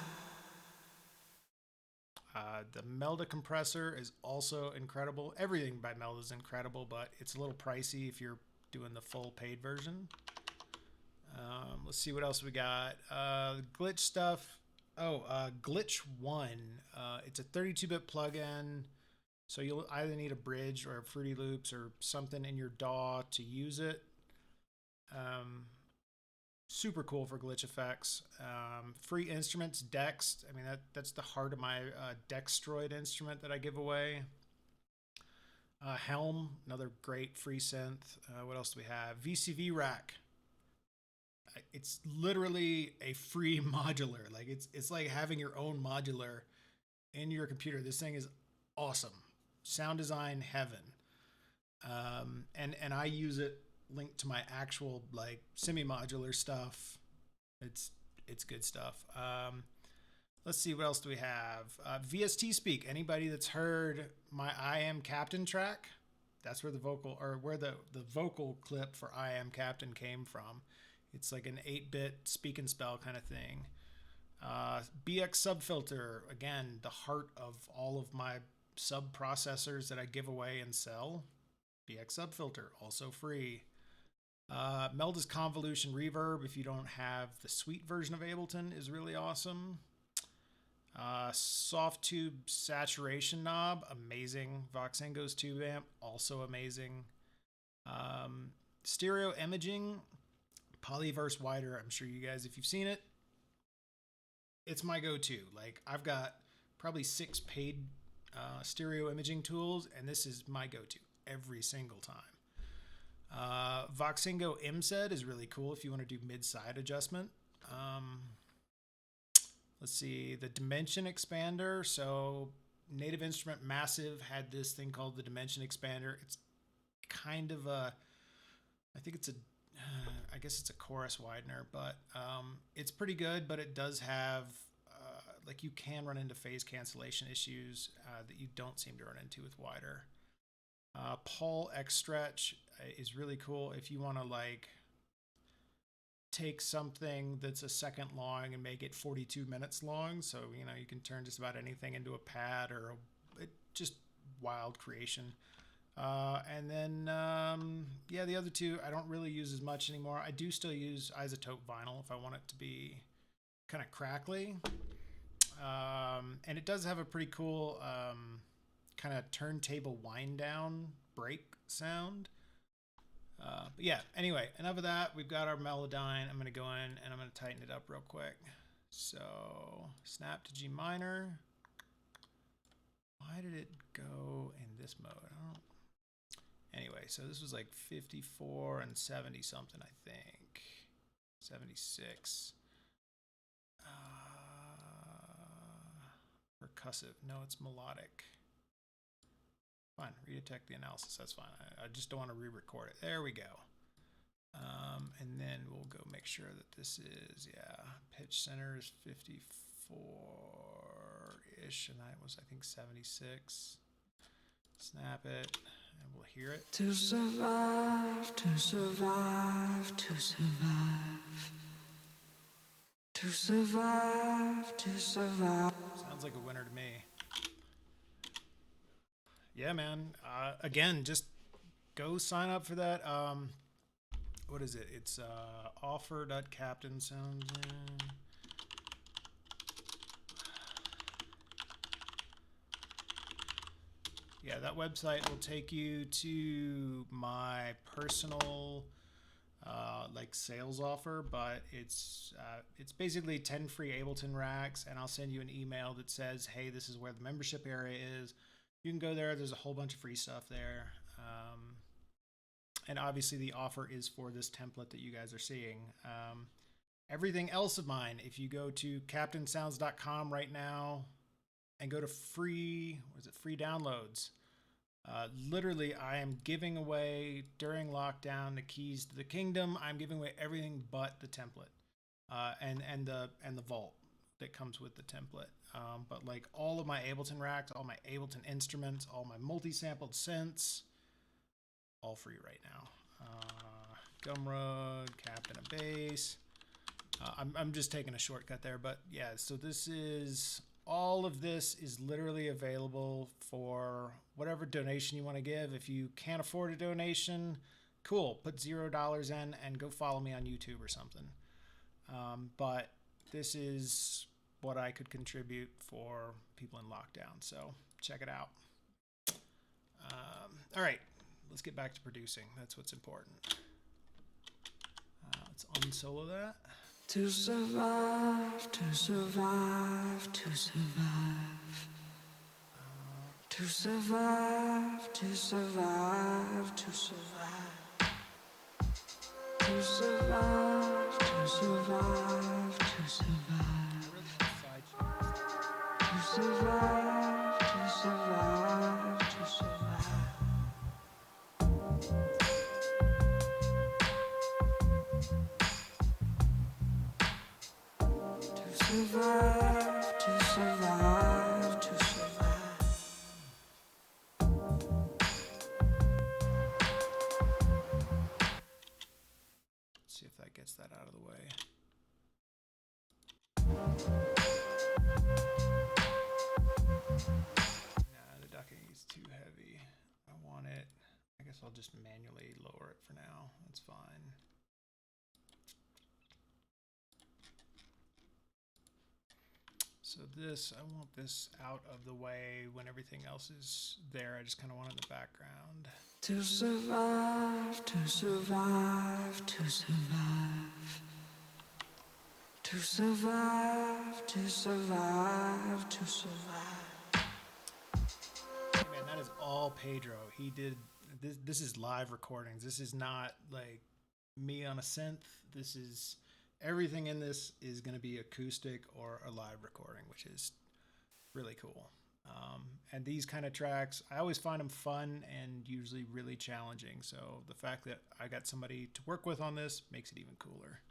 The Melda compressor is also incredible. Everything by Melda is incredible, but it's a little pricey if you're doing the full paid version. Let's see what else we got. Glitch stuff. Oh, Glitch 1. It's a 32-bit plugin, so you'll either need a bridge or Fruity Loops or something in your DAW to use it. Super cool for glitch effects. Free instruments, Dext. I mean, that's the heart of my Dextroid instrument that I give away. Helm, another great free synth. What else do we have? VCV Rack. It's literally a free modular. Like it's like having your own modular in your computer. This thing is awesome. Sound design heaven. And I use it linked to my actual like semi-modular stuff. It's good stuff. Let's see, what else do we have? VST Speak. Anybody that's heard my I Am Captain track, that's where the vocal clip for I Am Captain came from. It's like an 8-bit speak and spell kind of thing. BX Subfilter, again, the heart of all of my sub processors that I give away and sell. BX Subfilter, also free. Melda's Convolution Reverb, if you don't have the Suite version of Ableton, is really awesome. Soft Tube Saturation Knob, amazing. Voxengo's Tube Amp, also amazing. Stereo Imaging, Polyverse Wider, I'm sure you guys, if you've seen it, it's my go-to. Like, I've got probably 6 paid stereo imaging tools, and this is my go-to every single time. Voxengo MSED is really cool if you want to do mid-side adjustment. Let's see, the Dimension Expander. So Native Instrument Massive had this thing called the Dimension Expander. It's kind of a, I guess it's a chorus widener, but it's pretty good, but it does have, like you can run into phase cancellation issues that you don't seem to run into with wider. Paul X Stretch is really cool if you want to like take something that's a second long and make it 42 minutes long. So, you know, you can turn just about anything into a pad or just wild creation. And then, yeah, the other two I don't really use as much anymore. I do still use isotope vinyl if I want it to be kind of crackly. And it does have a pretpretty cool kind of turntable wind down break sound. But yeah, anyway, enough of that. We've got our Melodyne. I'm going to go in and I'm going to tighten it up real quick. So snap to G minor. Why did it go in this mode? Anyway, so this was like 54 and 70 something, I think. 76. Percussive. No, it's melodic. Fine, redetect the analysis. That's fine. I just don't want to re-record it. There we go. And then we'll go make sure that this is, yeah, pitch center is 54-ish, and that was, I think, 76. Snap it, and we'll hear it. To survive, to survive, to survive. To survive, to survive. Sounds like a winner to me. Yeah, man. Again, just go sign up for that. What is it? It's offer.captain sounds. Yeah, that website will take you to my personal like sales offer, but it's basically 10 free Ableton racks, and I'll send you an email that says, hey, this is where the membership area is. You can go there. There's a whole bunch of free stuff there. And obviously the offer is for this template that you guys are seeing. Everything else of mine, if you go to captainsounds.com right now and go to free downloads, literally I am giving away during lockdown the keys to the kingdom. I'm giving away everything but the template and the vault that comes with the template. But like all of my Ableton racks, all my Ableton instruments, all my multi-sampled synths, all free right now. Gumroad, Captain of Bass. I'm just taking a shortcut there, but yeah, so all of this is literally available for whatever donation you want to give. If you can't afford a donation, cool, put $0 in and go follow me on YouTube or something. But this is what I could contribute for people in lockdown, so check it out. All right, let's get back to producing. That's what's important. Let's unsolo that. To survive, to survive, to survive. To survive, to survive, to survive. To survive, to survive, to survive. To survive, to survive, to survive. Survive, to survive, to survive. Let's see if that gets that out of the way. Nah, the ducking is too heavy. I want it. I guess I'll just manually lower it for now. That's fine. So this, I want this out of the way when everything else is there. I just kind of want it in the background. To survive, to survive, to survive. To survive, to survive, to survive. Hey man, that is all Pedro. He did, this is live recordings. This is not like me on a synth. This is... Everything in this is going to be acoustic or a live recording, which is really cool. And these kind of tracks, I always find them fun and usually really challenging. So the fact that I got somebody to work with on this makes it even cooler.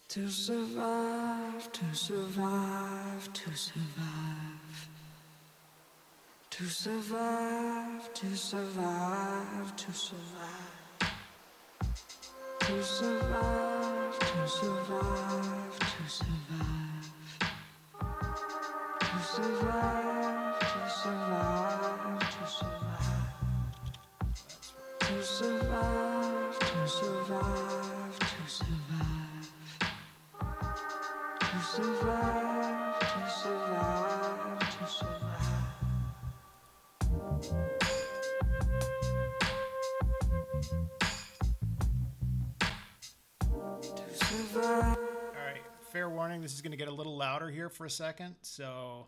To survive, to survive, to survive. To survive, to survive, to survive. To survive, to survive, to survive. To survive, to survive, to survive. To survive, to survive, to survive. To survive, to survive, to survive. All right, fair warning, this is going to get a little louder here for a second. So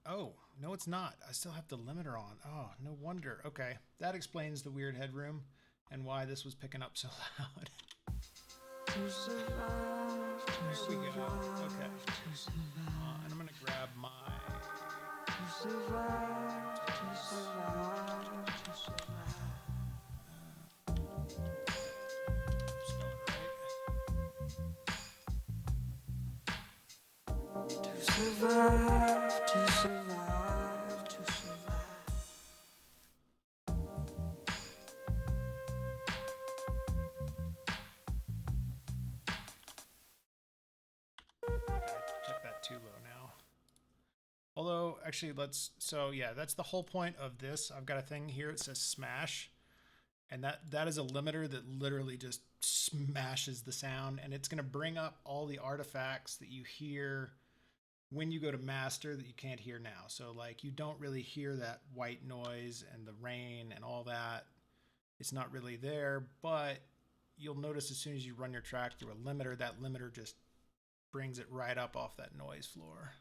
oh, no, it's not. I still have the limiter on. Oh, no wonder. Okay, that explains the weird headroom and why this was picking up so loud. There we go. Okay. And I'm going to grab my... To survive, to survive, to survive. Although, actually, so yeah, that's the whole point of this. I've got a thing here. It says smash. And that is a limiter that literally just smashes the sound. And it's going to bring up all the artifacts that you hear when you go to master that you can't hear now. So like you don't really hear that white noise and the rain and all that. It's not really there, but you'll notice as soon as you run your track through a limiter, that limiter just brings it right up off that noise floor.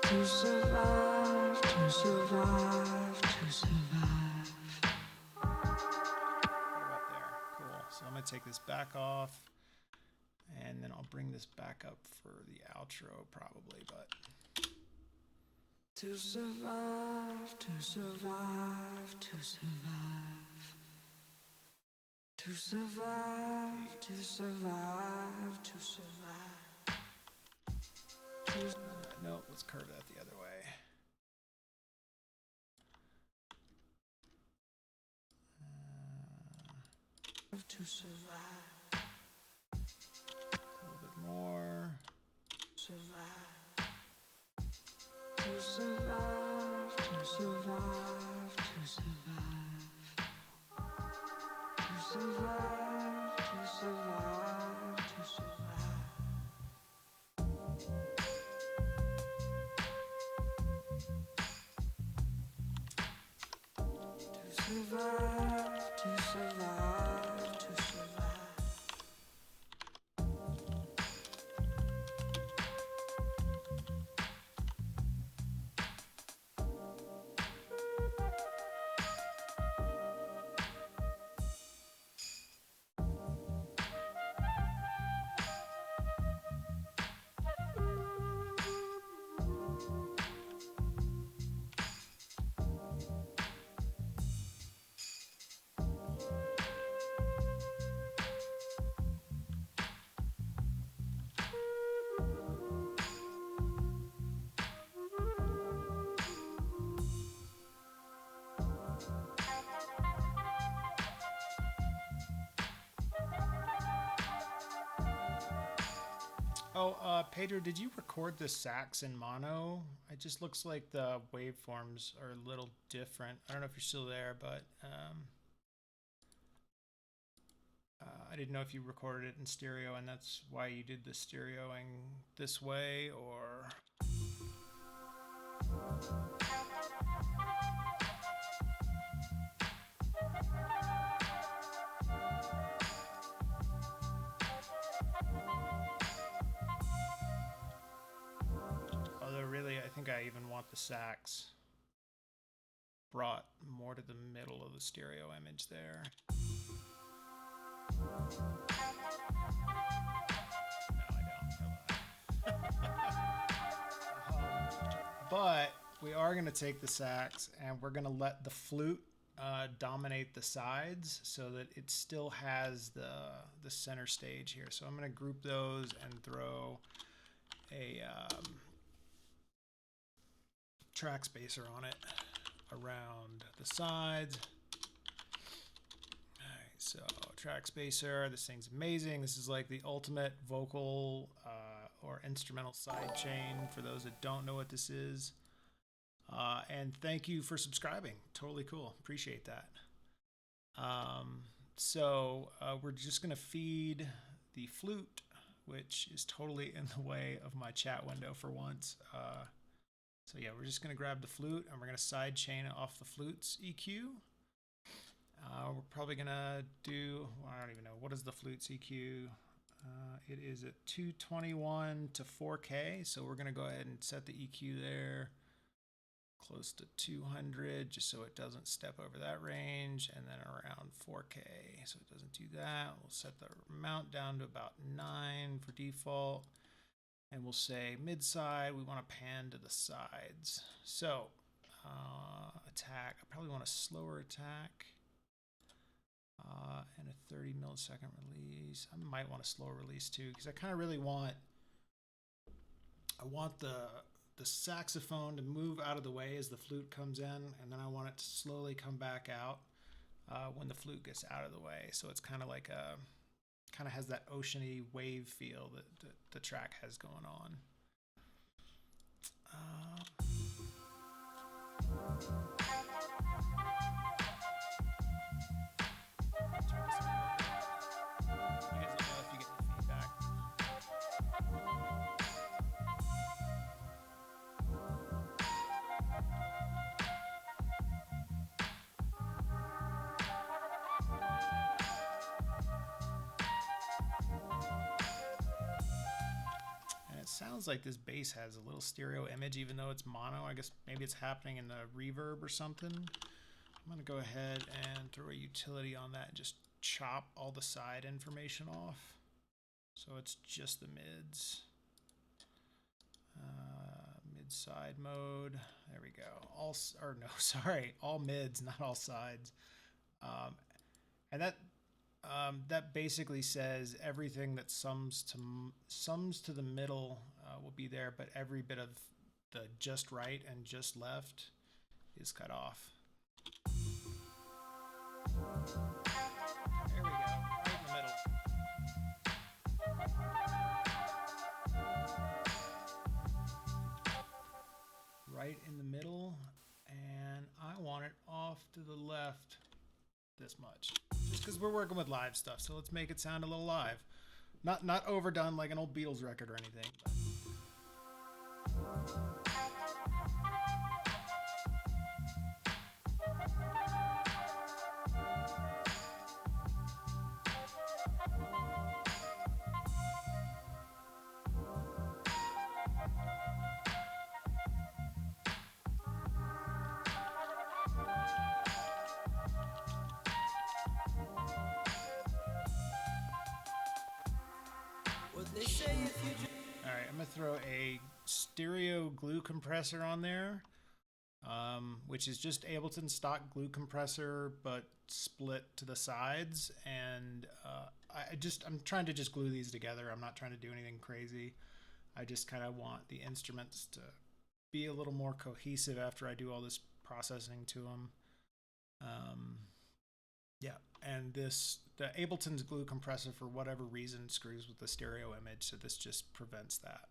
To survive, to survive, to survive. Right up there. Cool. So I'm going to take this back off, and then I'll bring this back up for the outro probably, but... To survive, to survive, to survive. To survive, to survive, to survive. No, let's curve that the other way. To survive. A little bit more. Survive. To survive, to survive, to survive. To survive, to survive, to survive. To survive, to survive, to survive. Oh, Pedro, did you record the sax in mono? It just looks like the waveforms are a little different. I don't know if you're still there, but I didn't know if you recorded it in stereo and that's why you did the stereoing this way, or... Although really, I think I even want the sax brought more to the middle of the stereo image there. No, I don't. But we are going to take the sax and we're going to let the flute dominate the sides so that it still has the center stage here. So I'm going to group those and throw a track spacer on it around the sides. All right, so track spacer, this thing's amazing. This is like the ultimate vocal or instrumental side chain for those that don't know what this is. And thank you for subscribing. Totally cool. Appreciate that. So we're just going to feed the flute, which is totally in the way of my chat window for once. So yeah, we're just going to grab the flute and we're going to side chain it off the flute's EQ. We're probably going to do, well, I don't even know, what is the flute's EQ? It is at 221 to 4K, so we're going to go ahead and set the EQ there close to 200 just so it doesn't step over that range, and then around 4K so it doesn't do that. We'll set the amount down to about 9 for default, and we'll say mid side, we want to pan to the sides. So attack, I probably want a slower attack and a 30 millisecond release. I might want a slower release too, because I kind of really want, the saxophone to move out of the way as the flute comes in, and then I want it to slowly come back out when the flute gets out of the way. So it's kind of like kind of has that oceany wave feel that the track has going on. Sounds like this bass has a little stereo image, even though it's mono. I guess maybe it's happening in the reverb or something. I'm gonna go ahead and throw a utility on that and just chop all the side information off. So it's just the mids. Mid side mode. There we go. All mids, not all sides. And that basically says everything that sums to the middle will be there, but every bit of the just right and just left is cut off. There we go, right in the middle, and I want it off to the left this much, just because we're working with live stuff, so let's make it sound a little live, not overdone like an old Beatles record or anything, but. Alright, I'm going to throw a stereo glue compressor on there, which is just Ableton stock glue compressor, but split to the sides. And I'm trying to just glue these together. I'm not trying to do anything crazy. I just kind of want the instruments to be a little more cohesive after I do all this processing to them. Yeah, and the Ableton's glue compressor, for whatever reason, screws with the stereo image, so this just prevents that.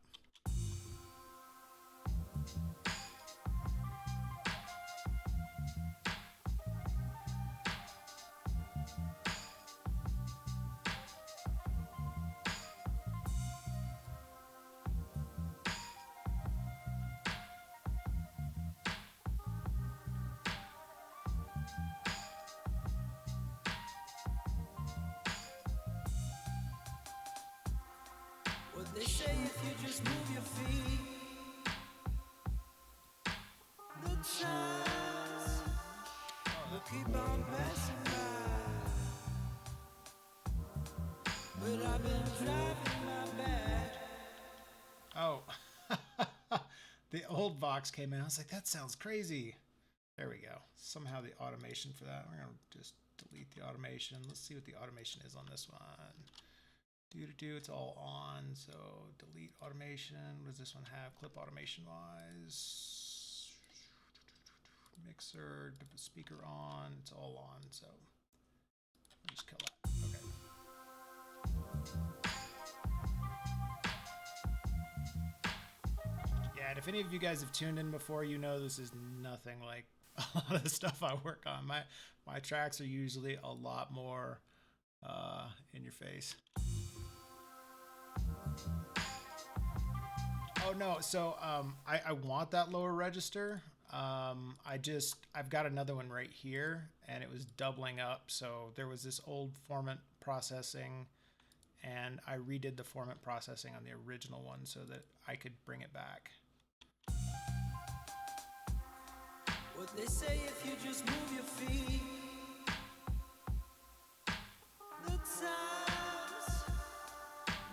They say if you just move your feet, the times will keep on passing by. But I've been driving my bad. Oh, the old Vox came in. I was like, that sounds crazy. There we go. Somehow the automation for that. We're going to just delete the automation. Let's see what the automation is on this one. It's all on, so delete automation. What does this one have? Clip automation wise. Mixer, speaker on, it's all on, so I'll just kill that. Okay. Yeah, and if any of you guys have tuned in before, you know this is nothing like a lot of the stuff I work on. My tracks are usually a lot more in your face. Oh no, so I want that lower register. I've got another one right here, and it was doubling up, so there was this old formant processing, and I redid the formant processing on the original one so that I could bring it back. What they say if you just move your feet, the times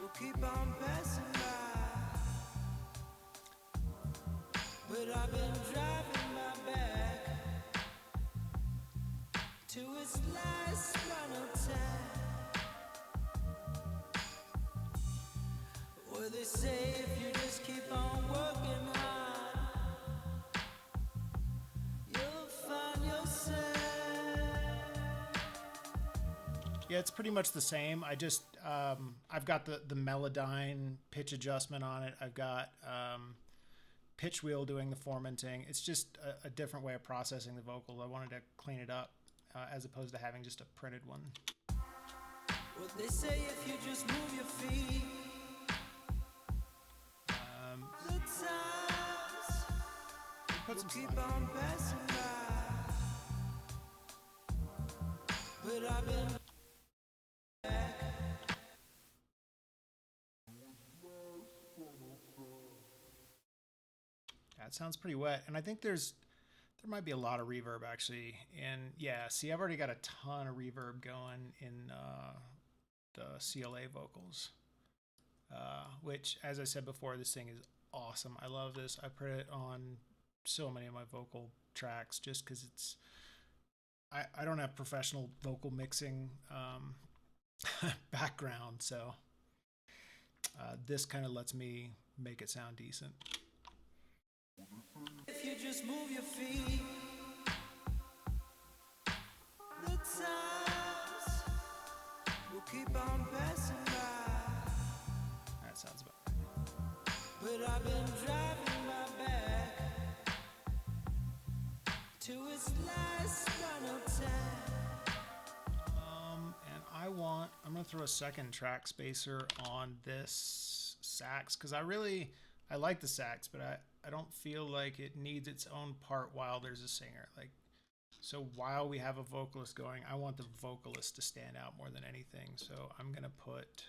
will keep on passing by. But I've been driving my back to its last final time. Where they say if you just keep on working hard, you'll find yourself. Yeah, it's pretty much the same. I just I've got the Melodyne pitch adjustment on it. I've got pitch wheel doing the formatting. It's just a different way of processing the vocal. I wanted to clean it up as opposed to having just a printed one. What they say if you just move your feet. The times Put some keep slide. on passing by, but I've been That sounds pretty wet, and I think there might be a lot of reverb actually. And yeah, see, I've already got a ton of reverb going in the CLA vocals, which, as I said before, this thing is awesome. I love this. I put it on so many of my vocal tracks just because it's. I don't have professional vocal mixing background, so this kind of lets me make it sound decent. if you just move your feet. The times will keep on passing by, That sounds about right. but I've been driving my back to its last final time. And I'm gonna throw a second track spacer on this sax because I like the sax, but I don't feel like it needs its own part while there's a singer. Like, so while we have a vocalist going, I want the vocalist to stand out more than anything. So I'm gonna put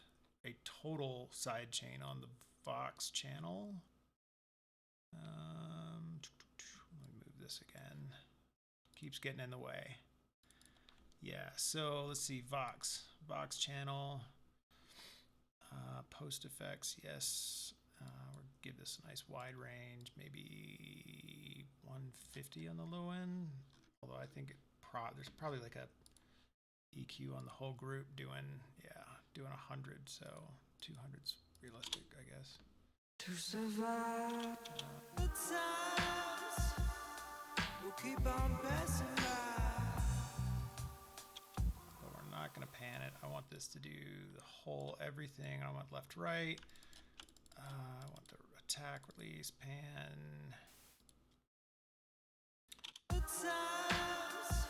a total side chain on the Vox channel. Let me move this again. Keeps getting in the way. Yeah, so let's see, Vox channel, post effects, yes. We'll give this a nice wide range, maybe 150 on the low end. Although I think there's probably like a EQ on the whole group doing 100, so 200's realistic, I guess. To survive the times will keep on passing by. But we're not gonna pan it. I want this to do the whole everything. I want left, right. I want the attack, release, pan. The times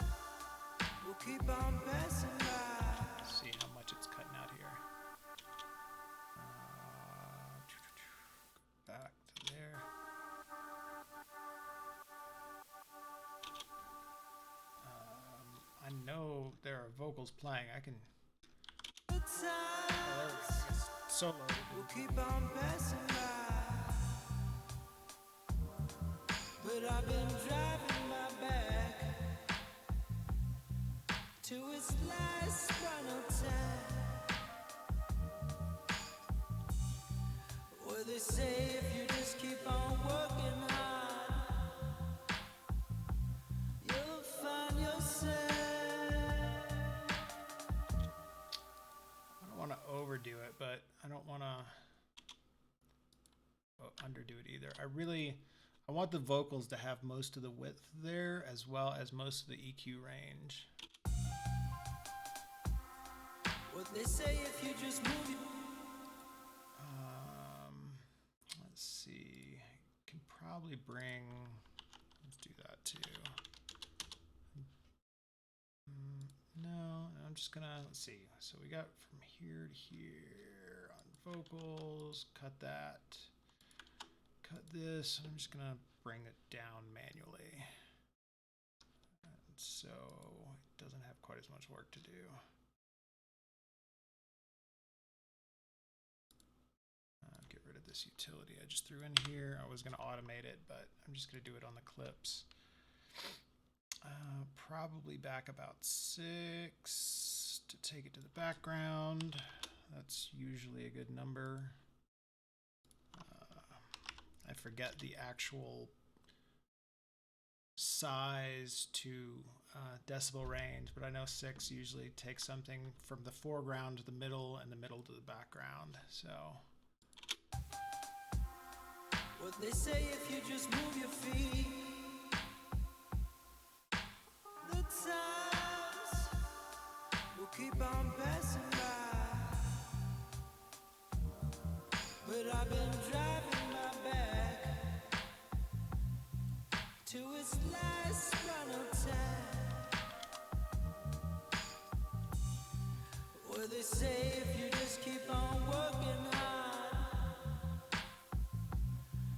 will keep on passing by. See how much it's cutting out here. Back to there. I know there are vocals playing. I can. The Oh, there we go. I times guess solo. will keep on passing by, but I've been driving my back to its last final time. Where they say if you just keep on working hard, you'll find yourself. I don't want to overdo it, but I don't want to underdo it either. I want the vocals to have most of the width there as well as most of the EQ range. What they say if you just move your Let's see. Can probably bring. Let's do that too. No, I'm just gonna. Let's see. So we got from here to here on vocals. Cut that. Cut this. I'm just gonna bring it down manually. And so it doesn't have quite as much work to do. Get rid of this utility I just threw in here. I was going to automate it, but I'm just going to do it on the clips. Probably back about 6 to take it to the background. That's usually a good number. I forget the actual size to decibel range, but I know 6 usually takes something from the foreground to the middle and the middle to the background. So what they say if you just move your feet. The times will keep on passing by, say if you just keep on working hard,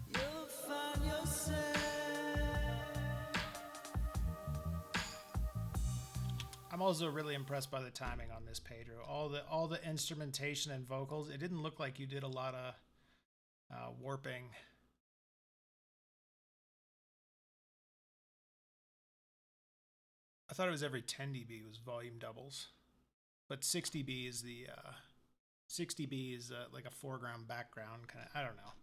you'll find yourself. I'm also really impressed by the timing on this, Pedro. All the instrumentation and vocals. It didn't look like you did a lot of warping. I thought it was every 10 dB was volume doubles, but 6 dB is the 6 dB is like a foreground background kind of. I don't know.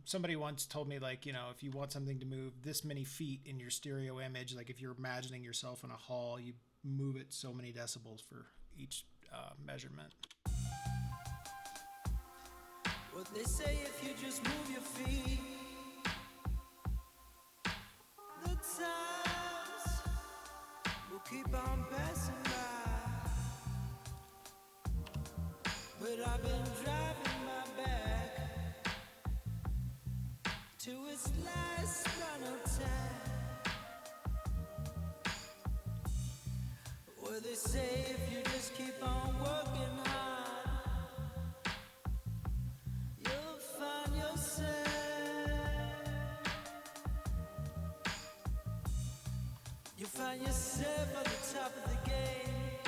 Somebody once told me, like, you know, if you want something to move this many feet in your stereo image, like if you're imagining yourself in a hall, you move it so many decibels for each measurement. What they say if you just move your feet, the times will keep on passing by. But I've been driving my back to its last run of time. Where they say if you just keep on working hard, you'll find yourself. You find yourself at the top of the game.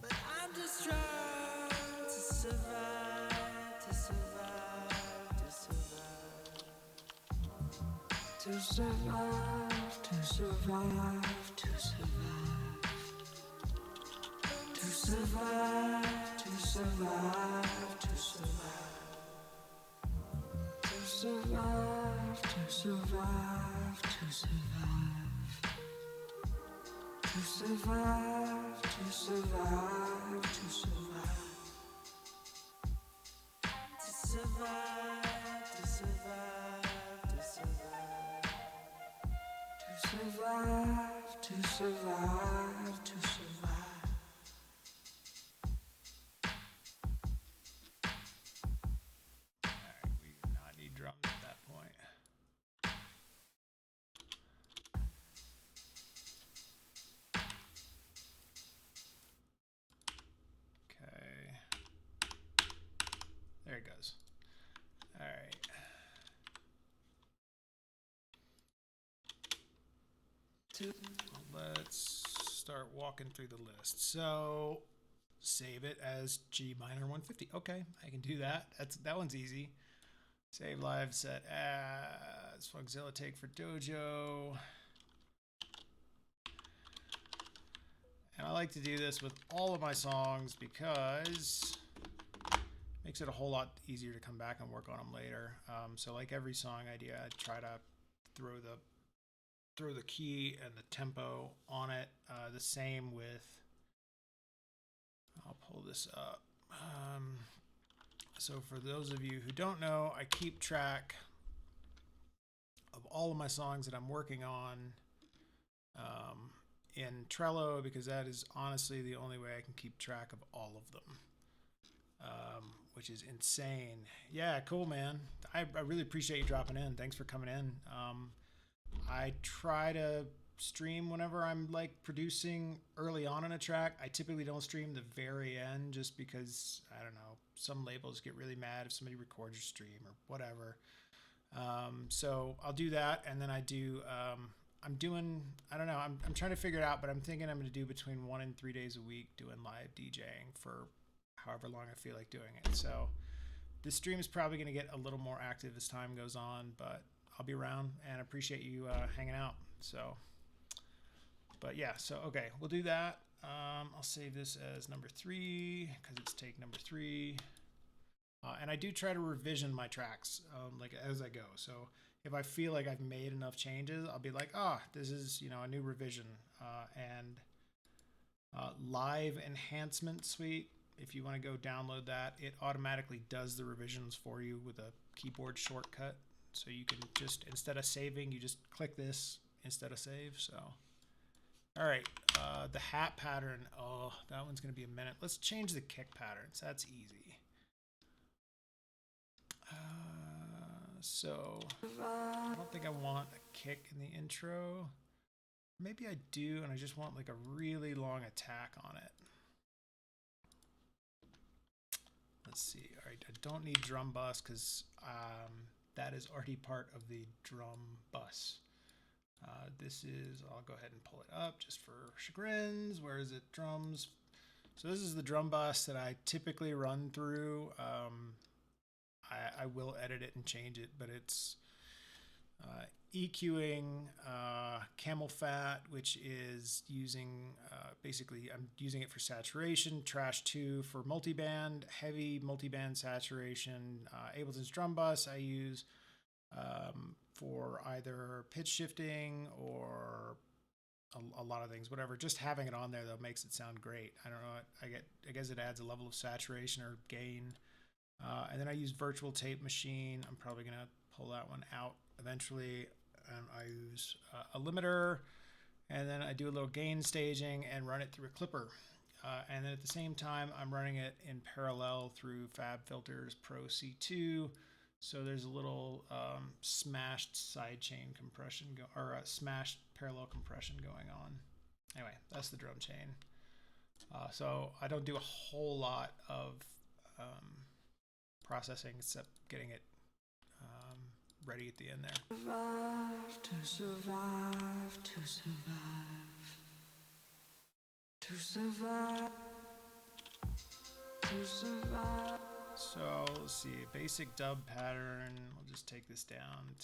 But I'm just trying to survive, to survive, to survive. To survive, to survive, to survive. To survive, to survive, to survive. To survive, to survive, to survive. To survive, to survive, to survive. To survive, to survive, to survive. To survive, to survive, to survive. Alright, we do not need drums at that point. Okay. There it goes. Alright. Let's start walking through the list. So save it as G minor 150. Okay, I can do that. That one's easy. Save live set as Funkzilla take for Dojo. And I like to do this with all of my songs because it makes it a whole lot easier to come back and work on them later. So like every song idea, I try to throw the key and the tempo on it. The same with, I'll pull this up. So for those of you who don't know, I keep track of all of my songs that I'm working on in Trello, because that is honestly the only way I can keep track of all of them, which is insane. Yeah, cool, man. I really appreciate you dropping in. Thanks for coming in. I try to stream whenever I'm like producing early on in a track. I typically don't stream the very end just because, I don't know, some labels get really mad if somebody records your stream or whatever. So I'll do that, and then I do I'm doing, I don't know, I'm trying to figure it out, but I'm thinking I'm going to do between 1 and 3 days a week doing live DJing for however long I feel like doing it. So this stream is probably going to get a little more active as time goes on, but I'll be around and appreciate you hanging out. So, but yeah, so okay, we'll do that. I'll save this as number 3 because it's take number 3. And I do try to revision my tracks like as I go. So if I feel like I've made enough changes, I'll be like, this is, you know, a new revision. And Live Enhancement Suite, if you want to go download that, it automatically does the revisions for you with a keyboard shortcut. So you can just, instead of saving, you just click this instead of save. So, all right, the hat pattern. Oh, that one's going to be a minute. Let's change the kick patterns. That's easy. So I don't think I want a kick in the intro. Maybe I do, and I just want like a really long attack on it. Let's see. All right, I don't need drum bus because that is already part of the drum bus. This is, I'll go ahead and pull it up just for chagrins. Where is it? Drums. So this is the drum bus that I typically run through. I will edit it and change it, but it's EQing camel fat, which is using basically I'm using it for saturation, trash 2 for multiband, heavy multiband saturation. Ableton's drum bus I use for either pitch shifting or a lot of things, whatever. Just having it on there though makes it sound great. I don't know. I guess it adds a level of saturation or gain. And then I use virtual tape machine. I'm probably gonna pull that one out eventually. And I use a limiter, and then I do a little gain staging and run it through a clipper. And then at the same time, I'm running it in parallel through FabFilter's Pro C2. So there's a little smashed sidechain compression or smashed parallel compression going on. Anyway, that's the drum chain. So I don't do a whole lot of processing except getting it ready at the end there. Survive, to survive, to survive, to survive, to survive. So let's see, basic dub pattern. We'll just take this down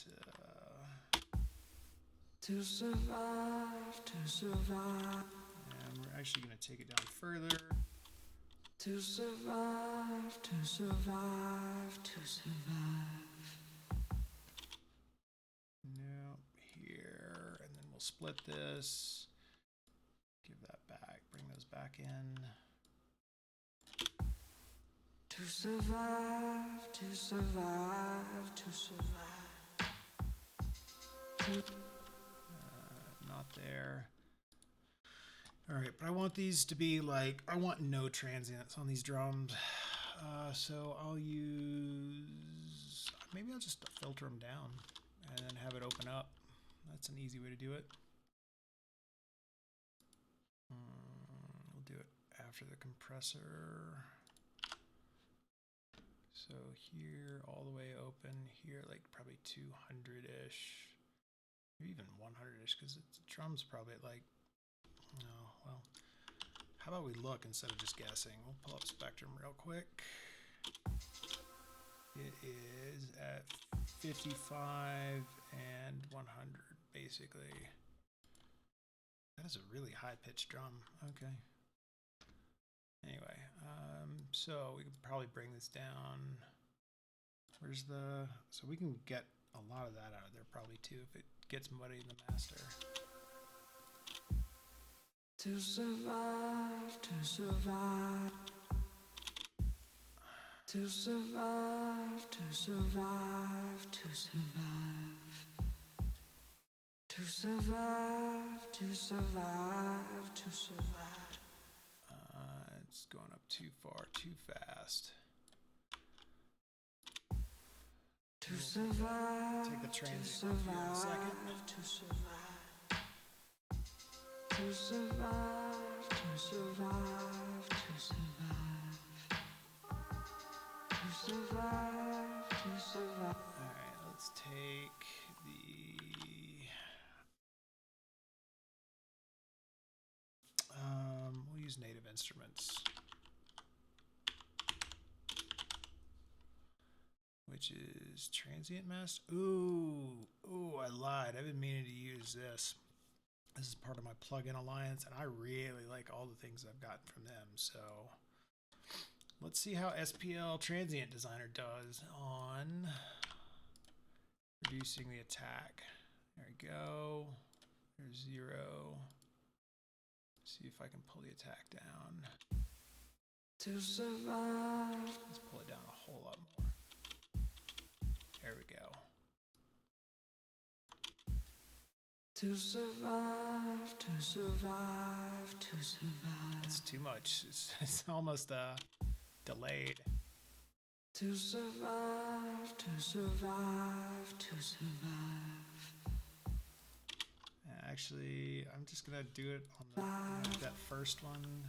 to survive, to survive. And we're actually going to take it down further. To survive, to survive, to survive. No, here, and then we'll split this. Give that back, bring those back in. To survive, to survive, to survive. Not there. All right, but I want these to be like, I want no transients on these drums. So I'll use, maybe I'll just filter them down and then have it open up. That's an easy way to do it. We'll do it after the compressor. So here, all the way open, here like probably 200-ish, or even 100-ish, because the drum's probably at like, no, well, how about we look instead of just guessing? We'll pull up Spectrum real quick. It is at 55 and 100, basically. That is a really high-pitched drum. Okay. Anyway, so we could probably bring this down. Where's the... So we can get a lot of that out of there probably too if it gets muddy in the master. To survive, to survive. To survive, to survive, to survive. To survive, to survive, to survive. It's going up too far, too fast. To survive, take the transient to survive, off here in a second. to survive. To survive, to survive, to survive. To survive, to survive. All right, let's take the we'll use Native Instruments, which is transient master. Ooh, I lied. I've been meaning to use this. This is part of my plugin alliance, and I really like all the things I've gotten from them. So let's see how SPL Transient Designer does on reducing the attack. There we go. There's 0. See if I can pull the attack down. To survive. Let's pull it down a whole lot more. There we go. To survive, to survive, to survive. It's too much. It's almost delayed. To survive, to survive, to survive. actually, I'm just gonna do it on that first one.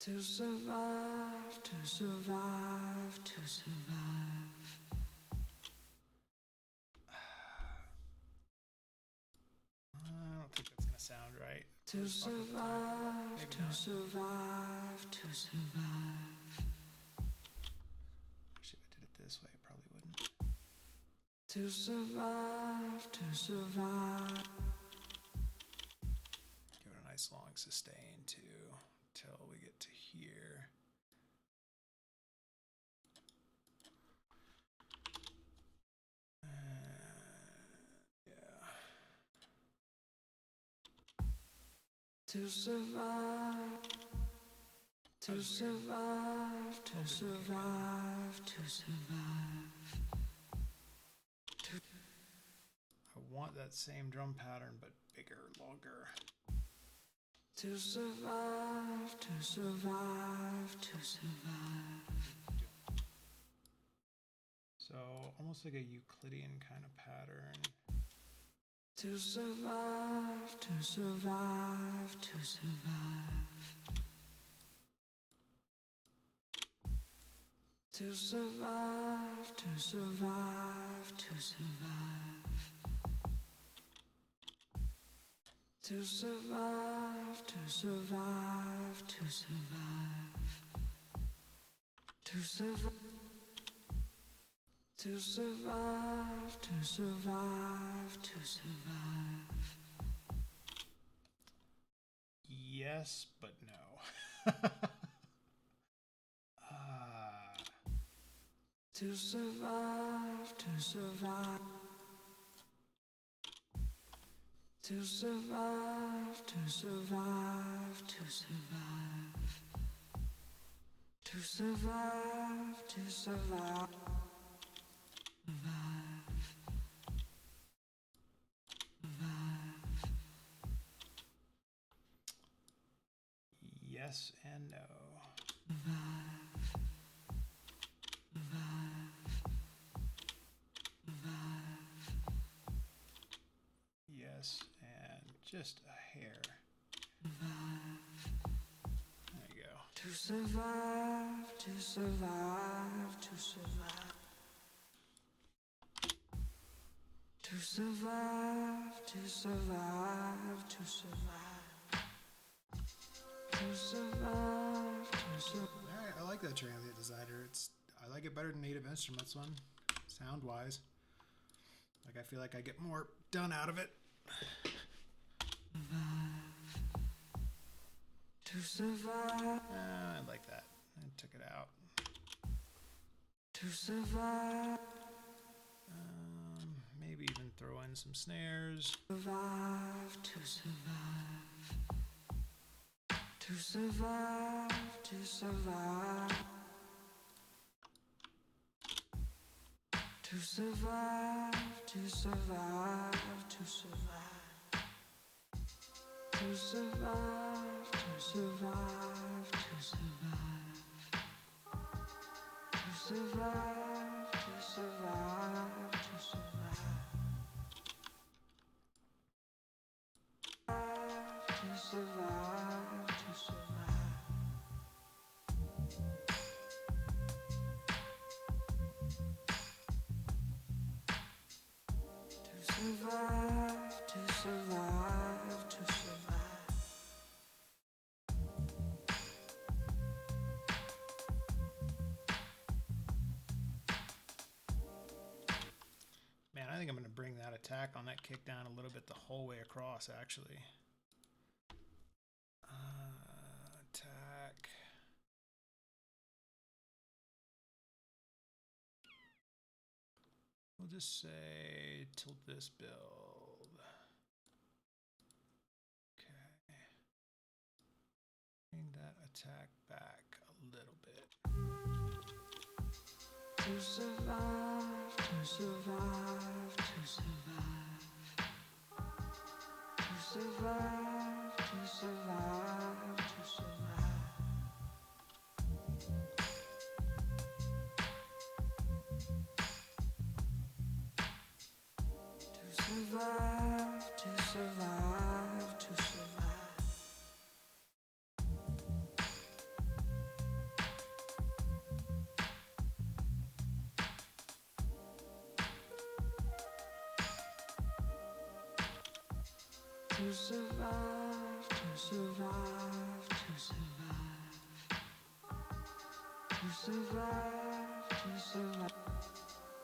To survive, to survive, to survive. I don't think that's gonna sound right. To survive, to survive, to survive. Actually, if I did it this way, it probably wouldn't. To survive, to survive. Give it a nice long sustain too, till we get to here. Yeah. To survive, to survive, to survive, to survive. I want that same drum pattern, but bigger, longer. To survive, to survive, to survive. So almost like a Euclidean kind of pattern. To survive, to survive, to survive. To survive, to survive, to survive. To survive, to survive, to survive. To survive. To survive, to survive, to survive. Yes, but no. To survive, to survive. To survive, to survive, to survive. To survive, to survive. Survive. Survive. Yes and no. Survive. Survive. Survive. Yes and just a hair. Survive. There you go. To survive, to survive, to survive. To survive, to survive, to survive. To survive, to survive. Alright, I like that transient designer. I like it better than Native Instruments one, sound wise. Like I feel like I get more done out of it. Survive. To survive. I like that. I took it out. To survive. Maybe even throw in some snares. Survive, to survive. To survive, to survive. To survive, to survive, to survive. To survive, to survive, to survive. To survive, to survive, to survive. To survive, to survive. To survive, to survive, to survive. Man, I think I'm going to bring that attack on that kick down a little bit the whole way across, actually. Attack. We'll just say tilt this build. Okay. Bring that attack back a little bit. To survive, to survive, to survive. To survive, to survive, to survive. To survive, to To survive, to survive, to survive. To survive, to survive.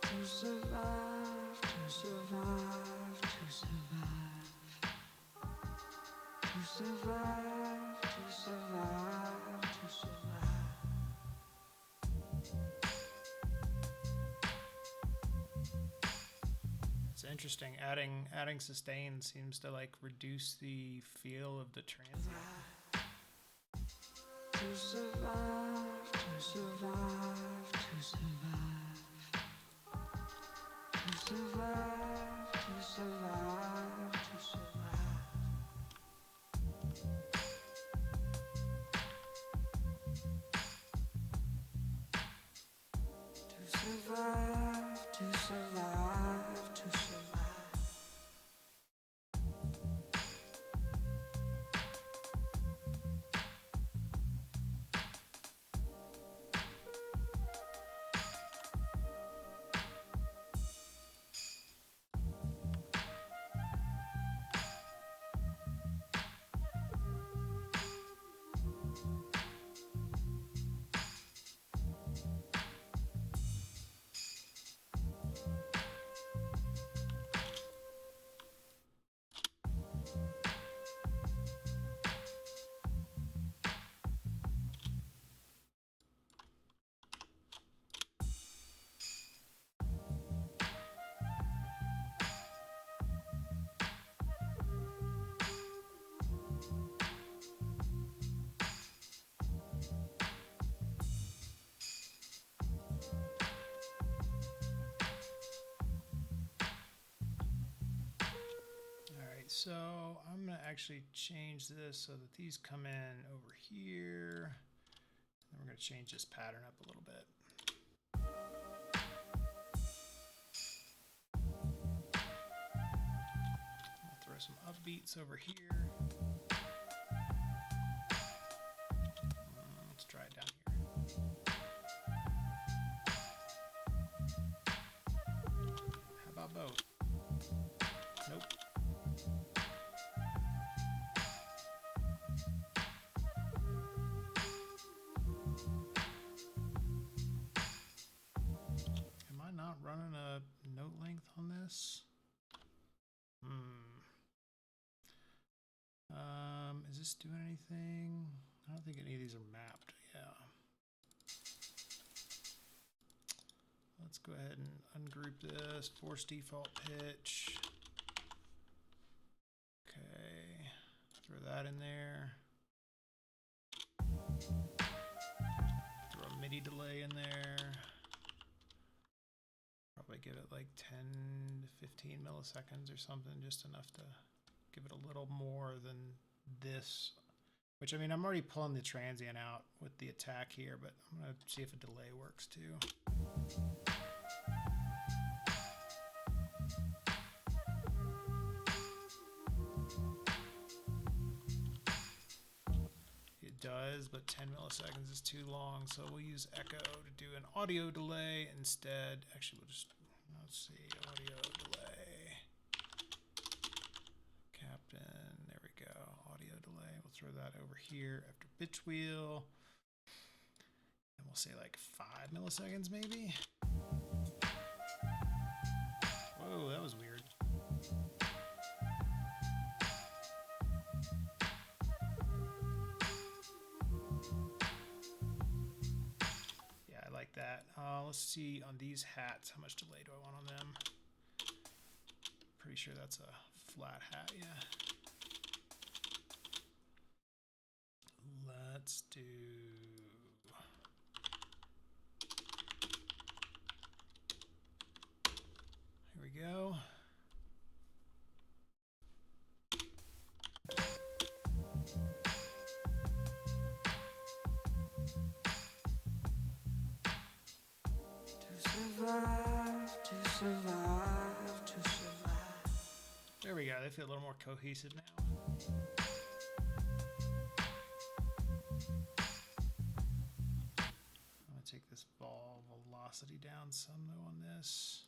To survive, to survive, to survive. To survive, to survive, to survive. It's interesting. Adding sustain seems to like reduce the feel of the transient. To survive, to survive, to survive. To survive, to survive, to survive. To survive, to survive, to survive. So I'm gonna actually change this so that these come in over here. And we're gonna change this pattern up a little bit. I'll throw some upbeats over here. Let's try it down here. How about both? Nope. Am I not running a note length on this? Is this doing anything? I don't think any of these are mapped. Yeah. Let's go ahead and ungroup this. Force default pitch. Okay. Throw that in there. Throw a MIDI delay in there. Probably give it like 10 to 15 milliseconds or something, just enough to give it a little more than this. Which, I mean, I'm already pulling the transient out with the attack here, but I'm going to see if a delay works too. It does, but 10 milliseconds is too long, so we'll use echo to do an audio delay instead. Actually, we'll just, let's see, audio delay. Captain, there we go, audio delay. We'll throw that over here after pitch wheel. And we'll say like 5 milliseconds maybe. Whoa, that was weird. Yeah, I like that. Let's see on these hats, how much delay do I want on them? Pretty sure that's a flat hat, yeah. Let's do... Here we go. To survive, to survive, to survive. There we go. They feel a little more cohesive now. I'm going to take this ball velocity down some though on this.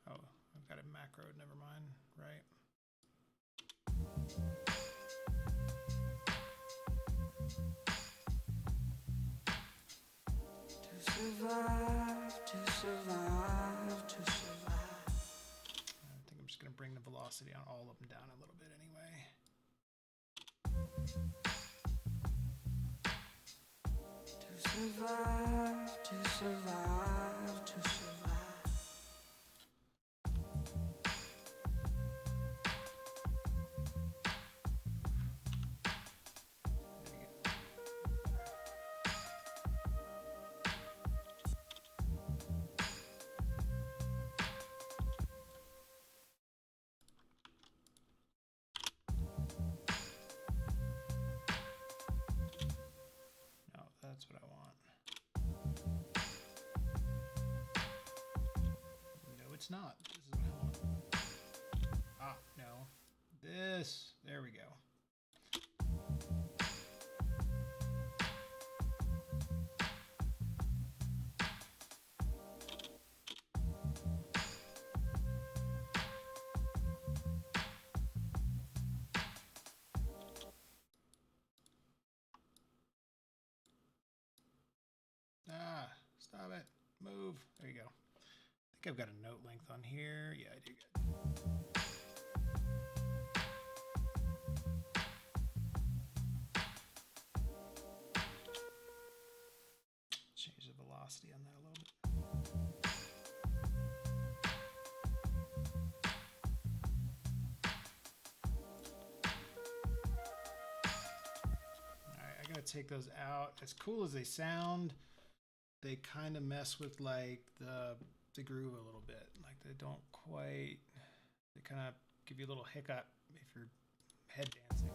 Oh, I've got it macro, never mind, right? To survive, to survive, to survive. I think I'm just going to bring the velocity on all of them down a little bit anyway. To survive, to survive, to survive. No, that's what I want. No, it's not. This is what I want. Ah, no. This. There we go. Ah, stop it. Move. There you go. I think I've got a note length on here. Yeah, I do. Good. Change the velocity on that a little bit. Alright, I gotta take those out. As cool as they sound, they kind of mess with like the groove a little bit. Like they don't quite, they kind of give you a little hiccup if you're head dancing.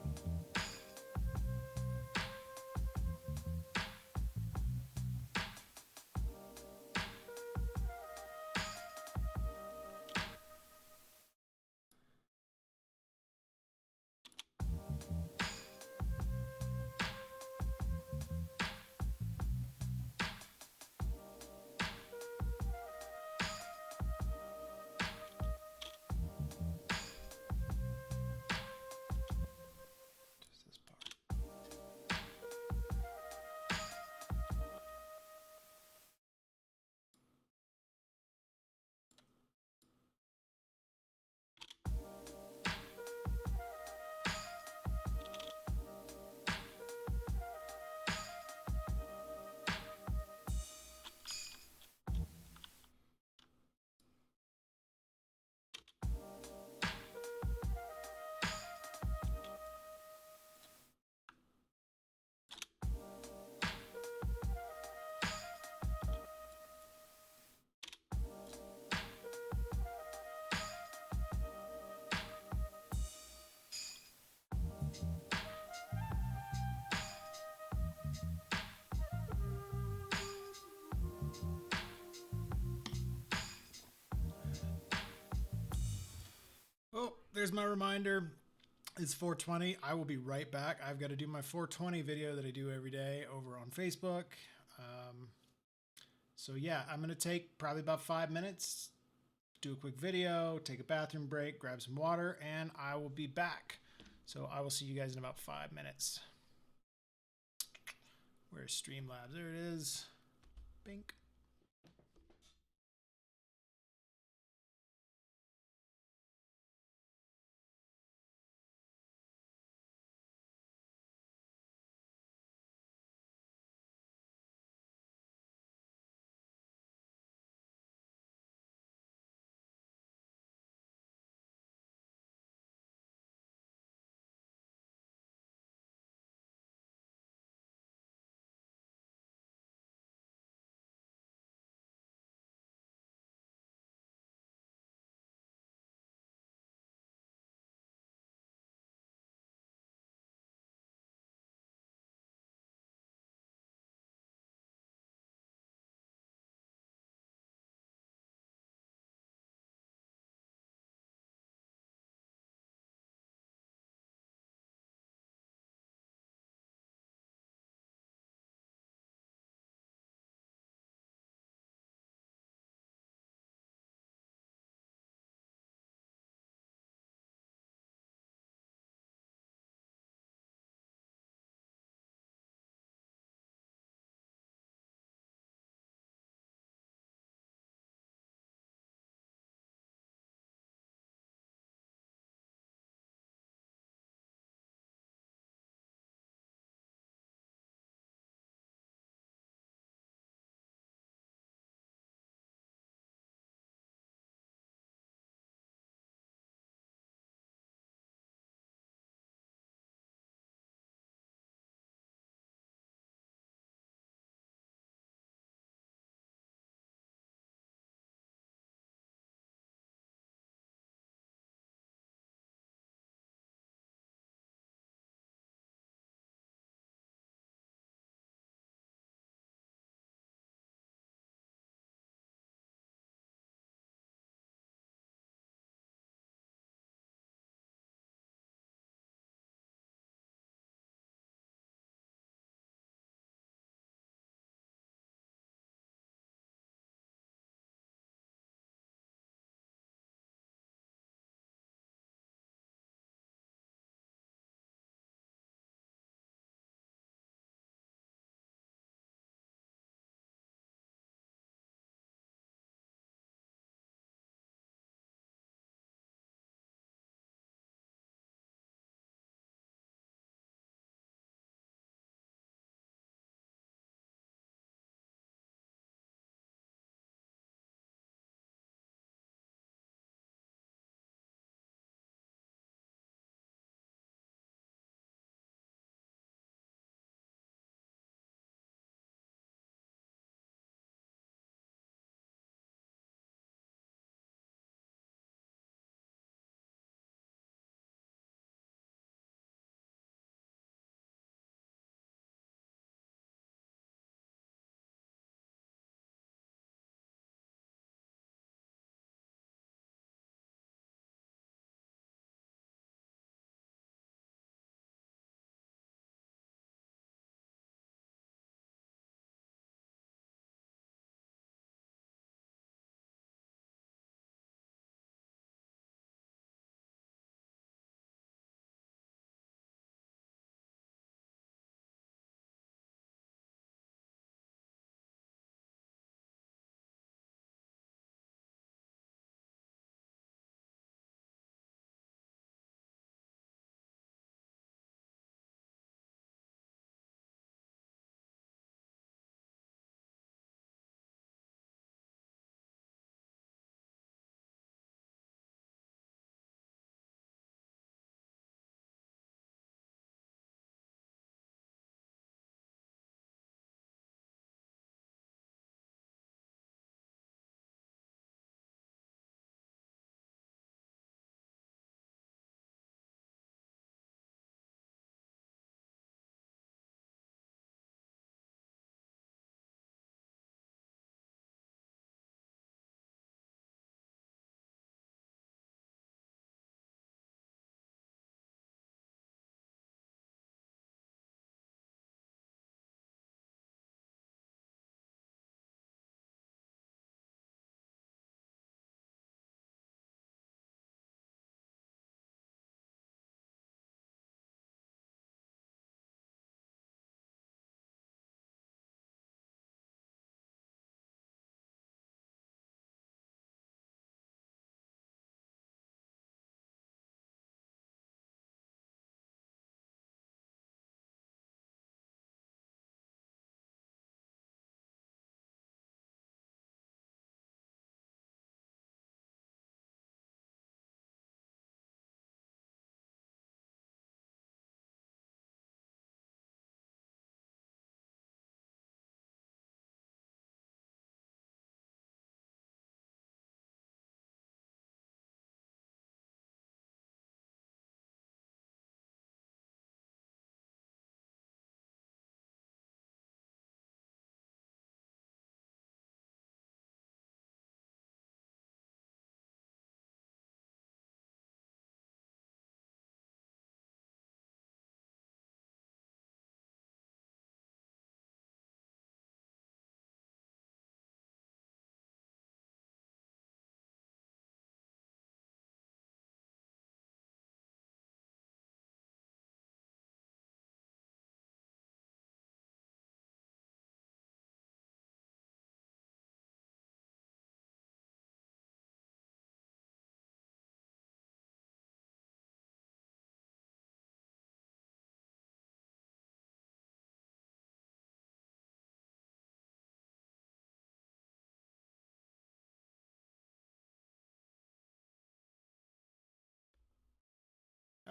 Oh, there's my reminder. It's 4:20. I will be right back. I've got to do my 4:20 video that I do every day over on Facebook. So yeah, I'm going to take probably about 5 minutes, do a quick video, take a bathroom break, grab some water, and I will be back. So I will see you guys in about 5 minutes. Where's Streamlabs? There it is. Bink.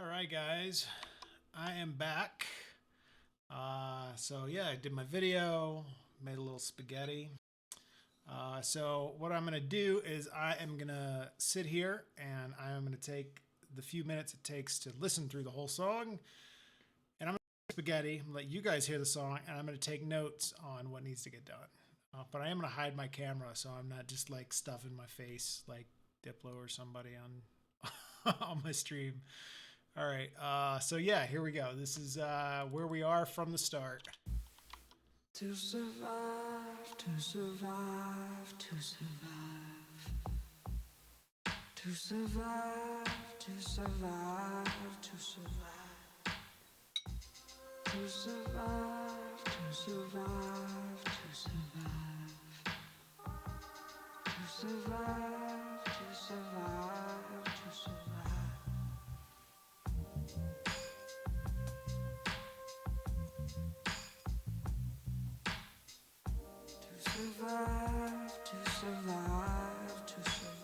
All right, guys, I am back. So yeah, I did my video, made a little spaghetti. So what I'm gonna do is I am gonna sit here and I'm gonna take the few minutes it takes to listen through the whole song, and I'm gonna spaghetti. I'm gonna let you guys hear the song, and I'm gonna take notes on what needs to get done. But I am gonna hide my camera so I'm not just like stuffing my face like Diplo or somebody on on my stream. All right, so yeah, here we go. This is where we are from the start. To survive, to survive, to survive. To survive, to survive, to survive. To survive, to survive, to survive. To survive, to survive, to survive. To survive, to survive, to survive.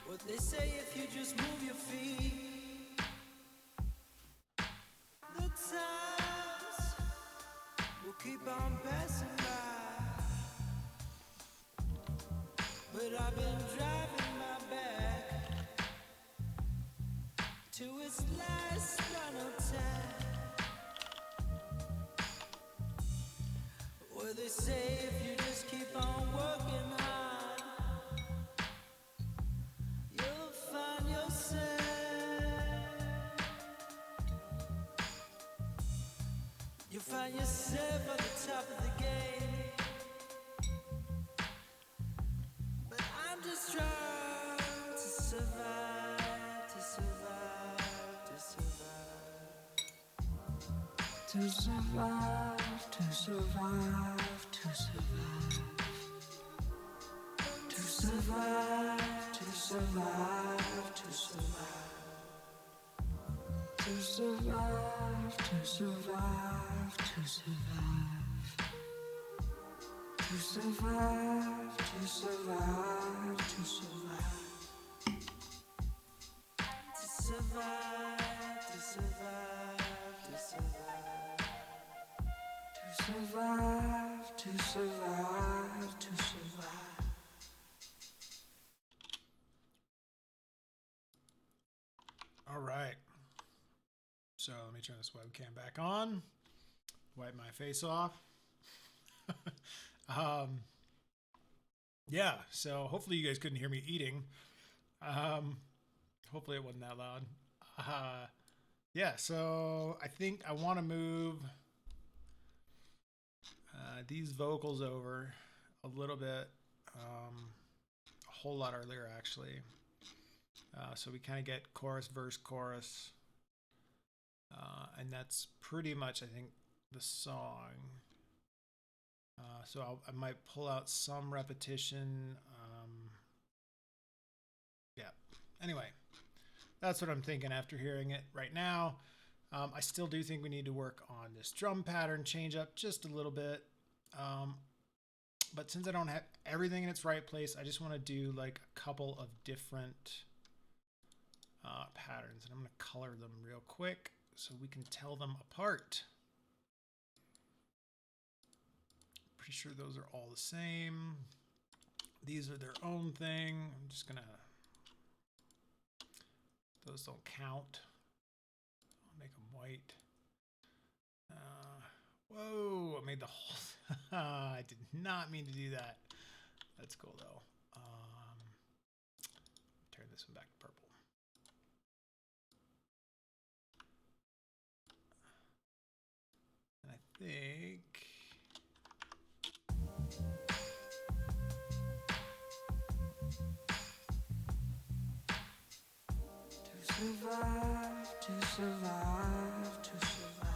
What they say if you just move your feet. The times will keep on passing by. But I've been driving my back to its last final time. Where they say if you just keep on working hard, you'll find yourself. You'll find yourself at the top of the game. But I'm just trying to survive, to survive, to survive. To survive, to survive, to survive. To survive, to survive, to survive. To survive, to survive, to survive. To survive, to survive, to survive. To survive, to survive, to survive. To survive, to survive, to survive. All right. So let me turn this webcam back on. Wipe my face off. Yeah, so hopefully you guys couldn't hear me eating. Hopefully it wasn't that loud. Yeah, so I think I want to move these vocals over a little bit, a whole lot earlier actually. So we kind of get chorus, verse, chorus. And that's pretty much, I think, the song. So I might pull out some repetition. Yeah. Anyway, that's what I'm thinking after hearing it right now. I still do think we need to work on this drum pattern change up just a little bit. But since I don't have everything in its right place, I just want to do like a couple of different patterns. And I'm going to color them real quick so we can tell them apart. Pretty sure those are all the same. These are their own thing. I'm just gonna, those don't count. I'll make them white. Whoa, I made the whole, I did not mean to do that. That's cool though. Turn this one back to purple. And I think, To survive, to survive, to survive.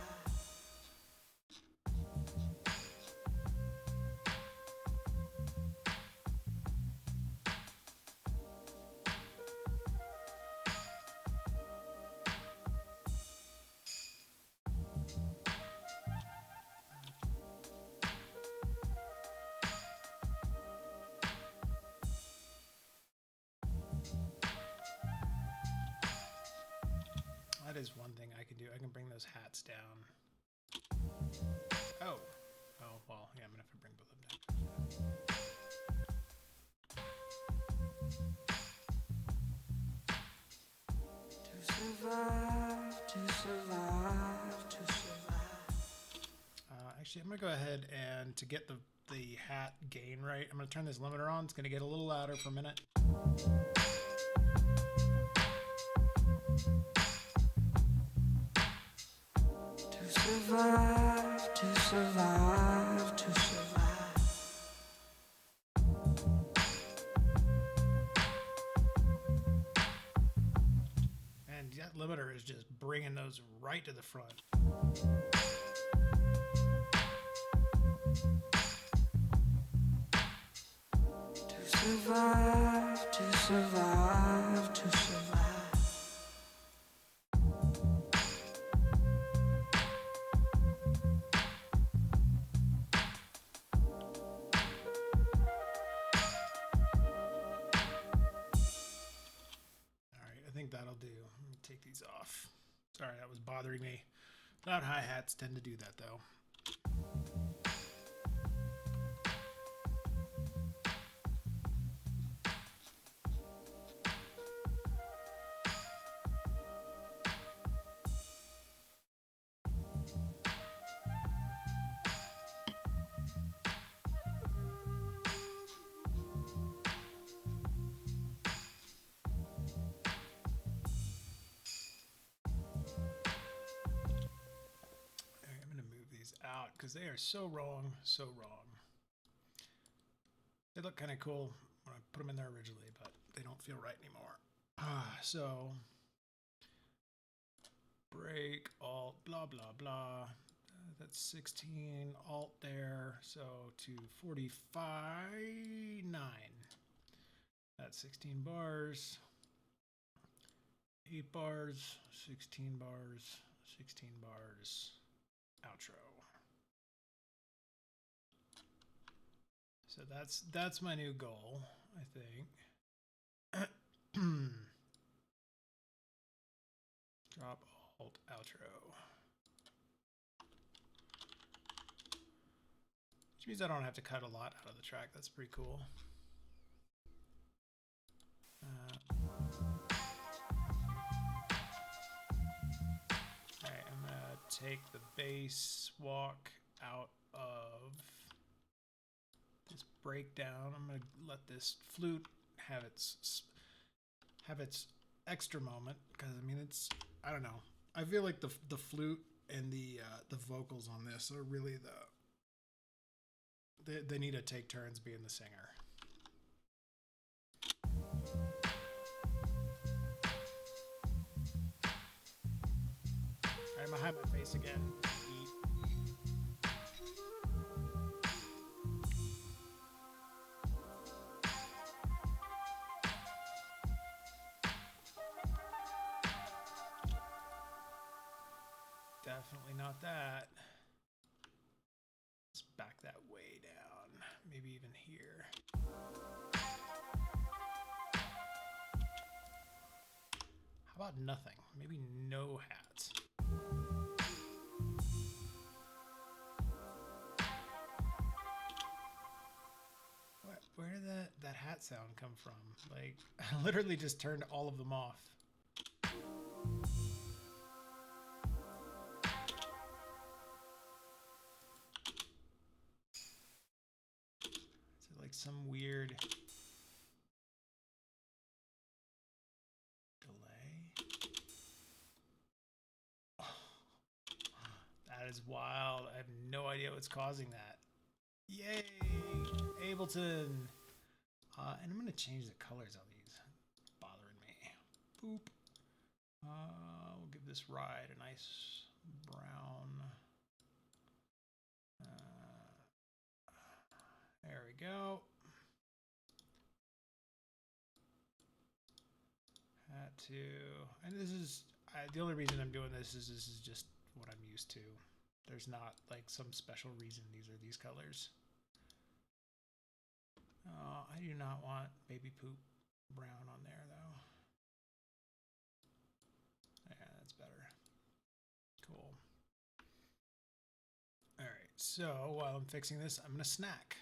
that is one thing I can do. I can bring those hats down. Oh, well, yeah, I'm gonna have to bring both of them down. To survive, to survive, to survive. Actually, I'm gonna go ahead and to get the hat gain right, I'm gonna turn this limiter on. It's gonna get a little louder for a minute. To survive, to survive, to survive. And that limiter is just bringing those right to the front. To survive, to survive, to survive. Alright, I think that'll do. Let me take these off. Sorry, that was bothering me. Loud hi-hats tend to do that though. Out because they are so wrong, so wrong. They look kind of cool when I put them in there originally, but they don't feel right anymore. So break, alt, blah, blah, blah. That's 16, alt there. So to 45, 9. That's 16 bars, 8 bars, 16 bars, 16 bars, outro. So that's my new goal, I think. Drop, alt, outro. Which means I don't have to cut a lot out of the track. That's pretty cool. Alright, I'm gonna take the bass walk out of this breakdown. I'm gonna let this flute have its extra moment because I mean I don't know. I feel like the flute and the vocals on this are really they need to take turns being the singer. Alright, I'm gonna hide my face again. Definitely not that. Let's back that way down. Maybe even here. How about nothing? Maybe no hats. Where did that hat sound come from? Like, I literally just turned all of them off. Is it like some weird delay? Oh, that is wild. I have no idea what's causing that. Yay, Ableton. And I'm going to change the colors on these. It's bothering me. Boop. We'll give this ride a nice brown. There we go. Hat to, and this is the only reason I'm doing this is just what I'm used to. There's not like some special reason these are these colors. I do not want baby poop brown on there though. Yeah, that's better. Cool. All right, so while I'm fixing this, I'm gonna snack.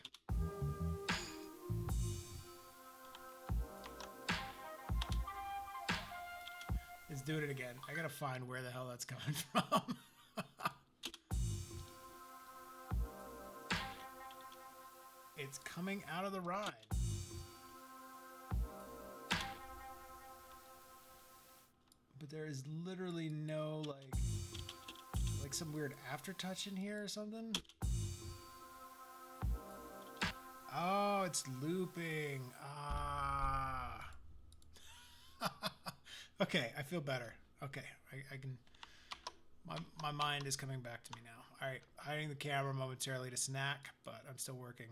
Let's do it again. I gotta find where the hell that's coming from. It's coming out of the ride. But there is literally no like some weird aftertouch in here or something. Oh, it's looping. Ah. Okay, I feel better. Okay, I can. My mind is coming back to me now. All right, hiding the camera momentarily to snack, but I'm still working.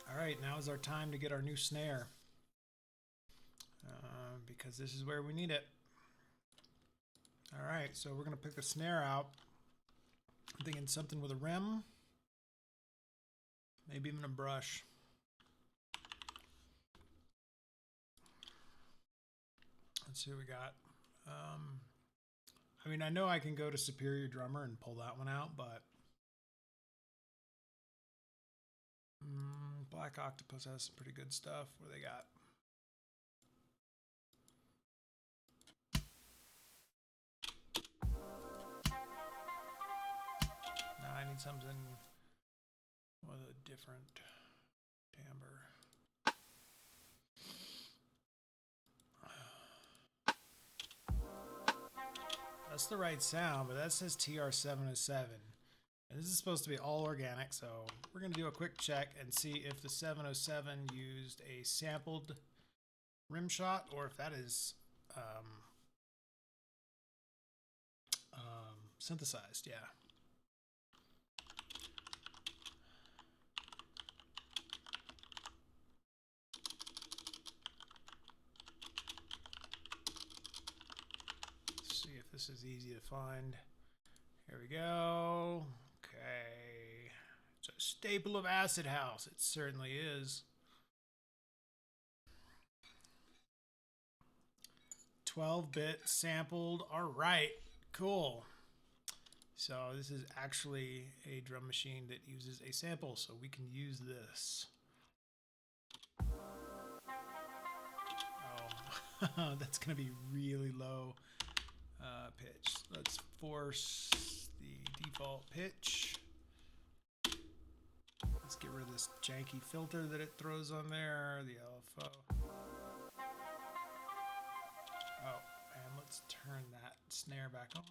All right, now is our time to get our new snare. Because this is where we need it. All right, so we're gonna pick the snare out. I'm thinking something with a rim. Maybe even a brush. Let's see what we got. I mean, I know I can go to Superior Drummer and pull that one out, but Black Octopus has some pretty good stuff. What do they got? Now I need something with a different timbre. That's the right sound, but that says TR707. And this is supposed to be all organic, so we're going to do a quick check and see if the 707 used a sampled rim shot or if that is synthesized. Yeah. Let's see if this is easy to find. Here we go. Okay. It's a staple of Acid House. It certainly is. 12-bit sampled. All right. Cool. So this is actually a drum machine that uses a sample, so we can use this. Oh, that's going to be really low pitch. Let's force the default pitch. Let's get rid of this janky filter that it throws on there, the LFO. Oh, and let's turn that snare back on.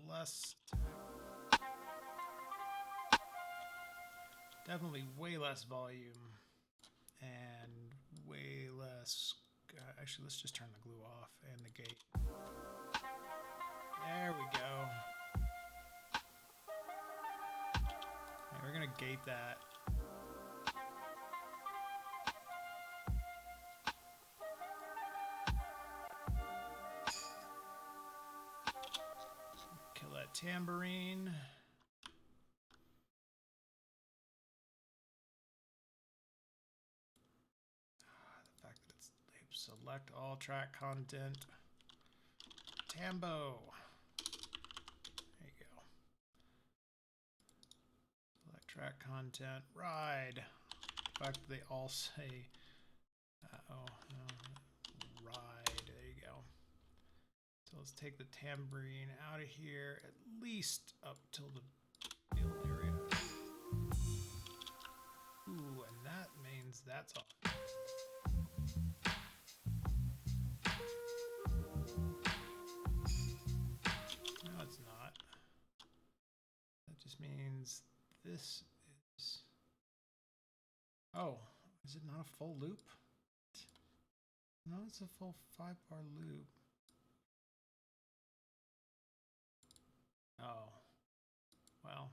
Less. Definitely way less volume and way less. Actually, let's just turn the glue off and the gate. There we go. Right, we're gonna gate that. Kill that tambourine. The fact that it's select all track content. Tambo. There you go. Select track content. Ride. The fact that they all say, oh no, ride. There you go. So let's take the tambourine out of here, at least up till the build area. Ooh, and that means that's off. No, it's not. That just means this is... Oh, is it not a full loop? No, it's a full 5-bar loop. Oh, well,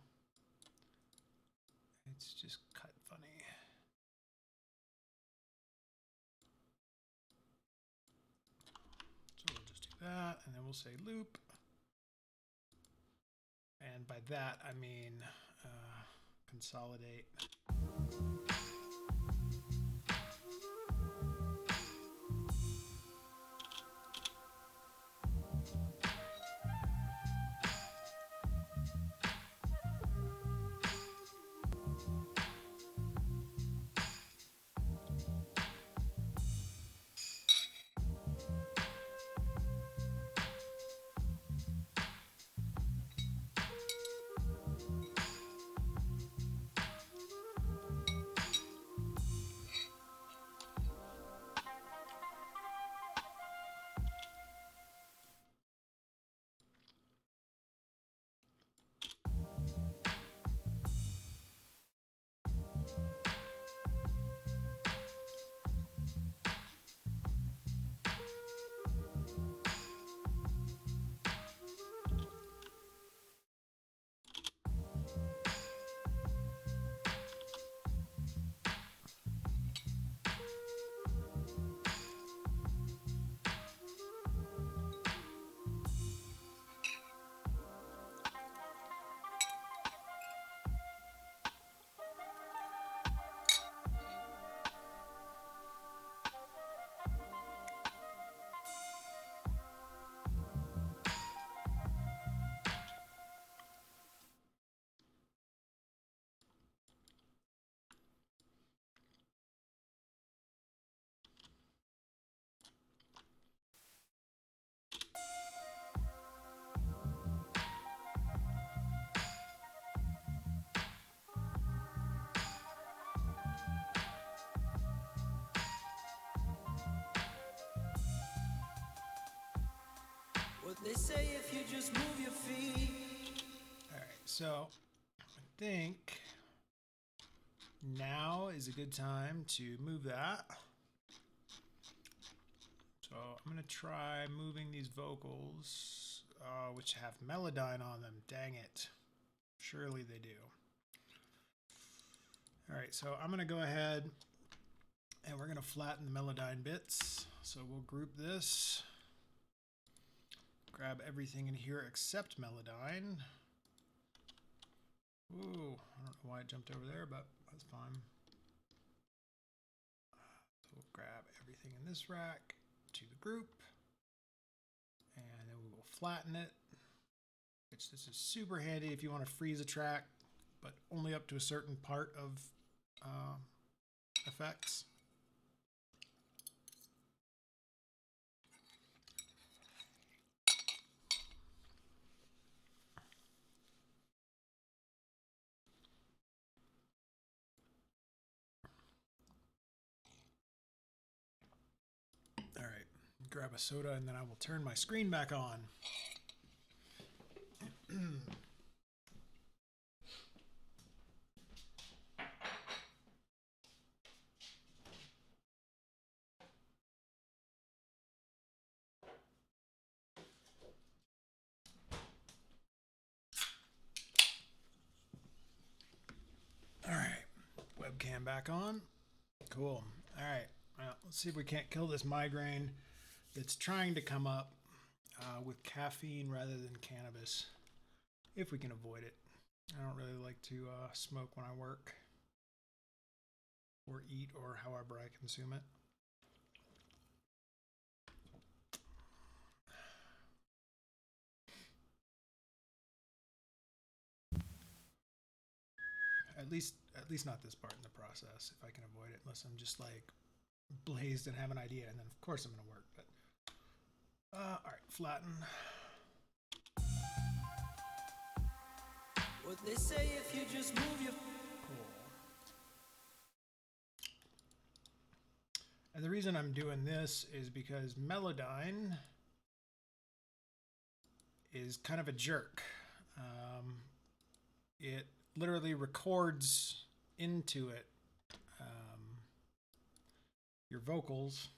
it's just cut funny. So we'll just do that, and then we'll say loop. And by that, I mean consolidate. What they say if you just move your feet. All right, so I think now is a good time to move that. So I'm gonna try moving these vocals, which have Melodyne on them. Dang it. Surely they do. All right, so I'm gonna go ahead and we're gonna flatten the Melodyne bits. So we'll group this. Grab everything in here except Melodyne. Ooh, I don't know why it jumped over there, but that's fine. So we'll grab everything in this rack to the group, and then we will flatten it, which this is super handy if you want to freeze a track, but only up to a certain part of effects. All right, grab a soda and then I will turn my screen back on. webcam back on. Cool. All right. Well, let's see if we can't kill this migraine that's trying to come up with caffeine rather than cannabis, if we can avoid it. I don't really like to smoke when I work or eat or however I consume it. At least not this part in the process, if I can avoid it, unless I'm just like blazed and have an idea, and then of course I'm gonna work. But all right, flatten. What they say if you just move your Cool. And the reason I'm doing this is because Melodyne is kind of a jerk. It literally records into it your vocals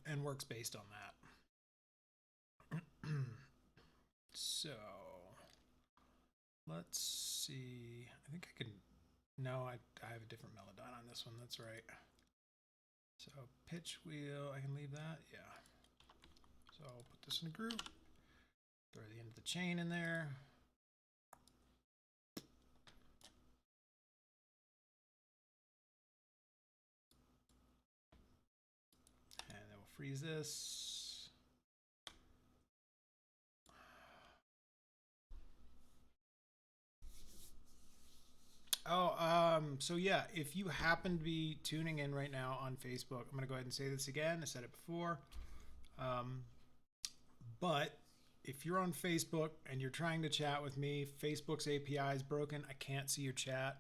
and works based on that. So let's see. I think I can. No, I have a different Melodyne on this one. That's right. So pitch wheel, I can leave that. Yeah. So I'll put this in a group. Throw the end of the chain in there. And then we'll freeze this. Oh, so yeah, if you happen to be tuning in right now on Facebook, I'm going to go ahead and say this again. I said it before. But if you're on Facebook and you're trying to chat with me, Facebook's API is broken. I can't see your chat.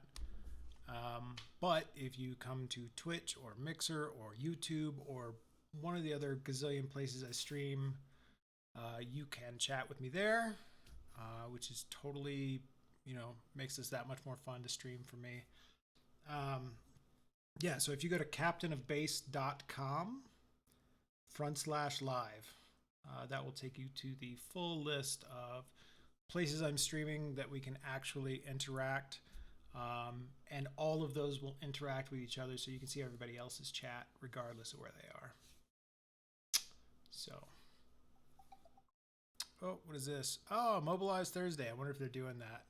But if you come to Twitch or Mixer or YouTube or one of the other gazillion places I stream, you can chat with me there, which is totally, makes this that much more fun to stream for me. Yeah, so if you go to captainofbase.com/live, that will take you to the full list of places I'm streaming that we can actually interact. And all of those will interact with each other so you can see everybody else's chat regardless of where they are. So, oh, what is this? Oh, Mobilize Thursday. I wonder if they're doing that.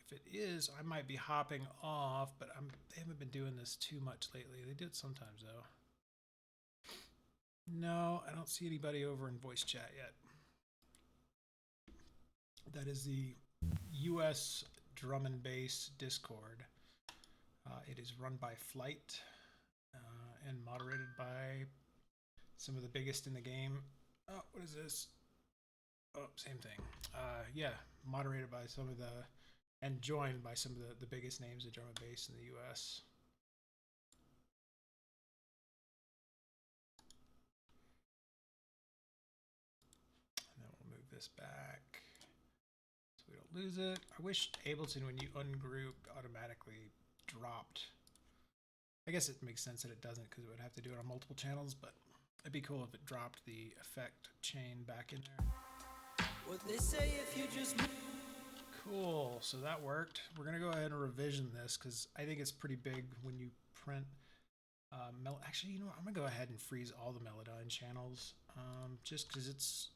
If it is, I might be hopping off, but they haven't been doing this too much lately. They do it sometimes though. No, I don't see anybody over in voice chat yet. That is the US Drum and Bass Discord. It is run by Flight and moderated by some of the biggest in the game. Oh, what is this? Oh, same thing. Yeah, moderated by some of the, and joined by some of the biggest names of drum and bass in the US. And then we'll move this back so we don't lose it. I wish Ableton, when you ungroup, automatically dropped. I guess it makes sense that it doesn't because it would have to do it on multiple channels, but it'd be cool if it dropped the effect chain back in there. what they say if you just move. Cool, so that worked. We're gonna go ahead and revision this because I think it's pretty big when you print. Actually, you know what? I'm gonna go ahead and freeze all the Melodyne channels, just because it's.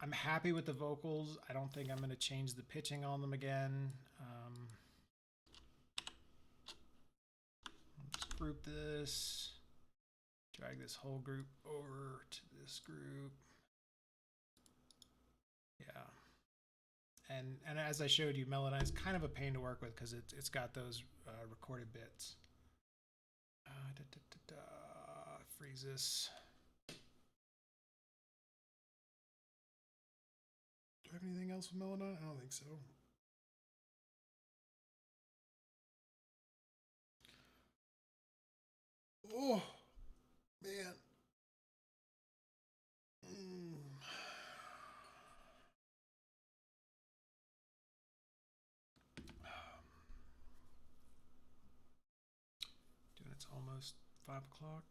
I'm happy with the vocals. I don't think I'm gonna change the pitching on them again. Let's group this. Drag this whole group over to this group. Yeah. And as I showed you, Melodyne is kind of a pain to work with because it's got those recorded bits. Freeze this. Do I have anything else with Melodyne? I don't think so. Oh, man. It's almost 5 o'clock.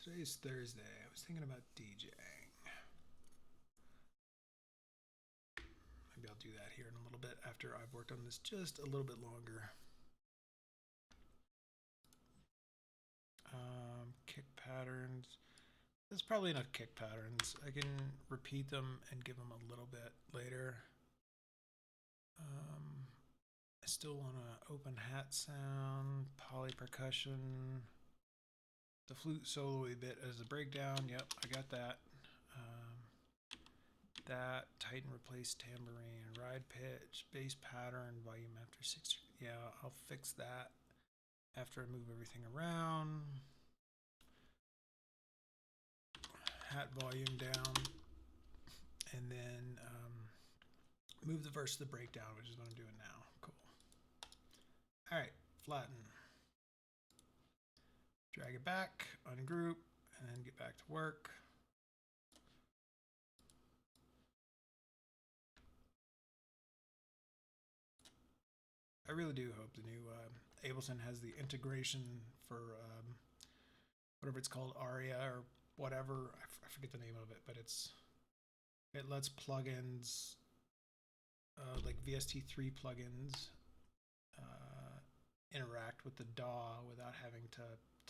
Today's Thursday. I was thinking about DJing. Maybe I'll do that here in a little bit after I've worked on this just a little bit longer. Kick patterns. There's probably enough kick patterns. I can repeat them and give them a little bit later. I still want to open hat sound, poly percussion, the flute solo-y bit as a breakdown. Yep, I got that. That, tighten, replace tambourine, ride pitch, bass pattern, volume after 6. Yeah, I'll fix that after I move everything around. Hat volume down, and then move the verse to the breakdown, which is what I'm doing now. Cool. All right, flatten. Drag it back, ungroup, and then get back to work. I really do hope the new Ableton has the integration for whatever it's called, Aria or whatever. I forget the name of it, but it lets plugins like VST3 plugins interact with the DAW without having to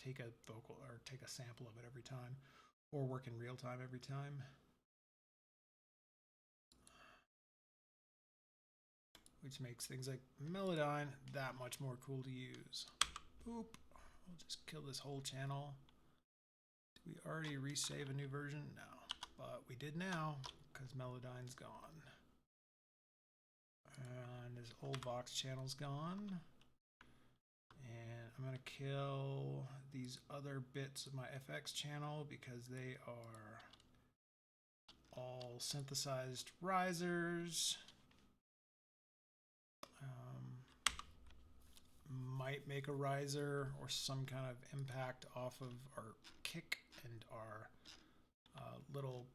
take a vocal or take a sample of it every time, or work in real time every time. Which makes things like Melodyne that much more cool to use. Boop. We'll just kill this whole channel. Did we already resave a new version? No. But we did now, because Melodyne's gone. And this old Vox channel's gone. And I'm going to kill these other bits of my FX channel because they are all synthesized risers. Might make a riser or some kind of impact off of our kick and our little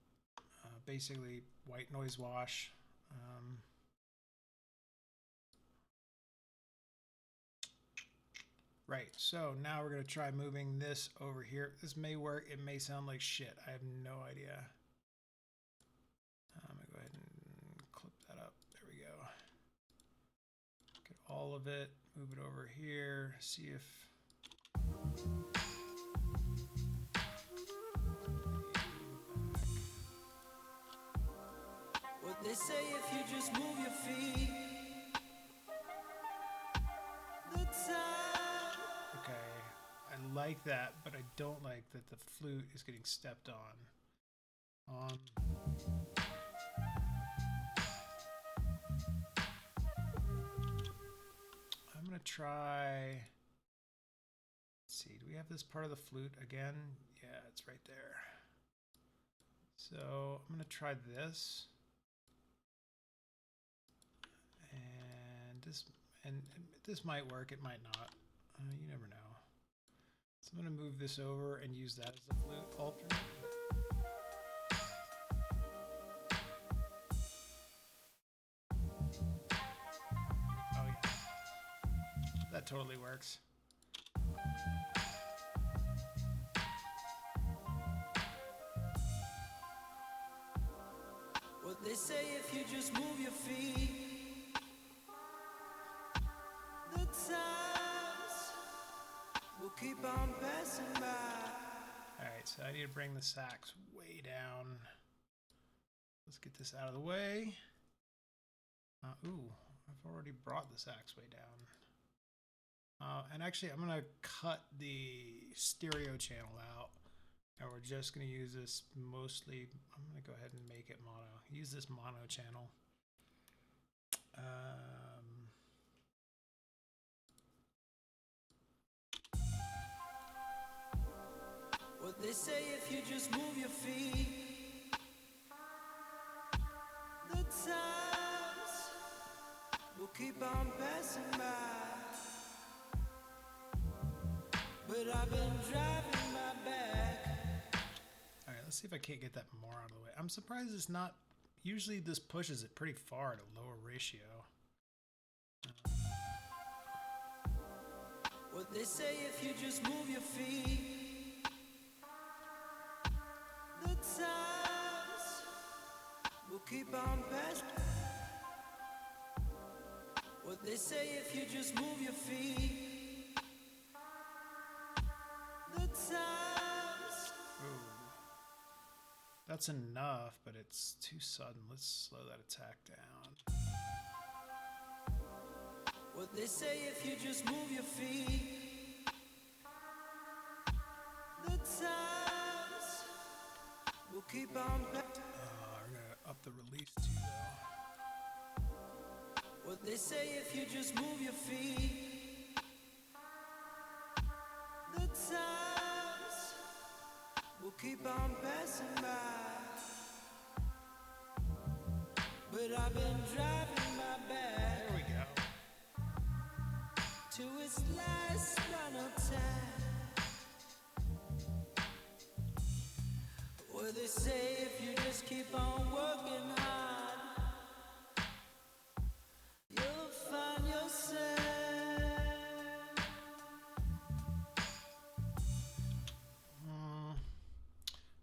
basically white noise wash. Right, so now we're going to try moving this over here. This may work, it may sound like shit. I have no idea. I'm going to go ahead and clip that up. There we go. Get all of it. Move it over here, see if What they say if you just move your feet. The time. Okay, I like that, but I don't like that the flute is getting stepped on. I'm gonna try, let's see, do we have this part of the flute again? Yeah, it's right there. So I'm gonna try this. And this might work, it might not. You never know. So I'm gonna move this over and use that as the flute alternate. Oh yeah, that totally works. What they say if you just move your feet. The times will keep on passing by. Alright, so I need to bring the sax way down. Let's get this out of the way. Ooh, I've already brought the sax way down. And actually, I'm going to cut the stereo channel out. And we're just going to use this mostly. I'm going to go ahead and make it mono. Use this mono channel. What they say if you just move your feet. The times will keep on passing by. But I've been driving my back. Alright, let's see if I can't get that more out of the way. I'm surprised it's not. Usually this pushes it pretty far at a lower ratio. What they say if you just move your feet. keep on passing. What they say if you just move your feet. The times. Ooh. That's enough, but it's too sudden. Let's slow that attack down. What they say if you just move your feet. The times will keep on passing. We're gonna up the release too, though. What they say if you just move your feet. The times will keep on passing by. But I've been driving my back. There we go. To its last run of time. What they say if you just keep on working hard. You'll find yourself.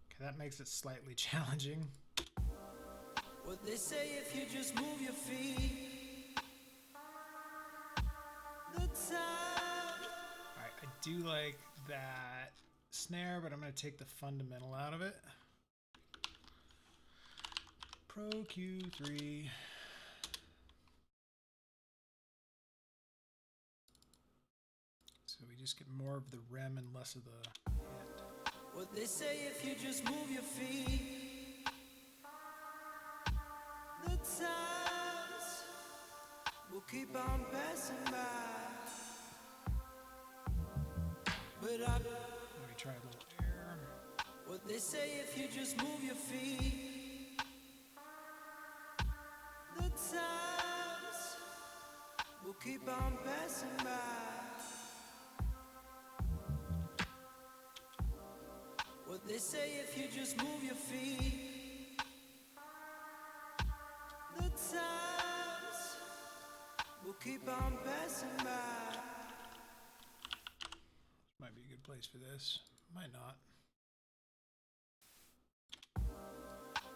Okay, that makes it slightly challenging. What they say if you just move your feet. The time. Alright, I do like that snare, but I'm going to take the fundamental out of it. Pro Q3. So we just get more of the rem and less of the hit. What they say if you just move your feet. The times will keep on passing by. But Let me try a little air. what they say if you just move your feet. The times will keep on passing by. What they say if you just move your feet. The times will keep on passing by. Might be a good place for this. Might not.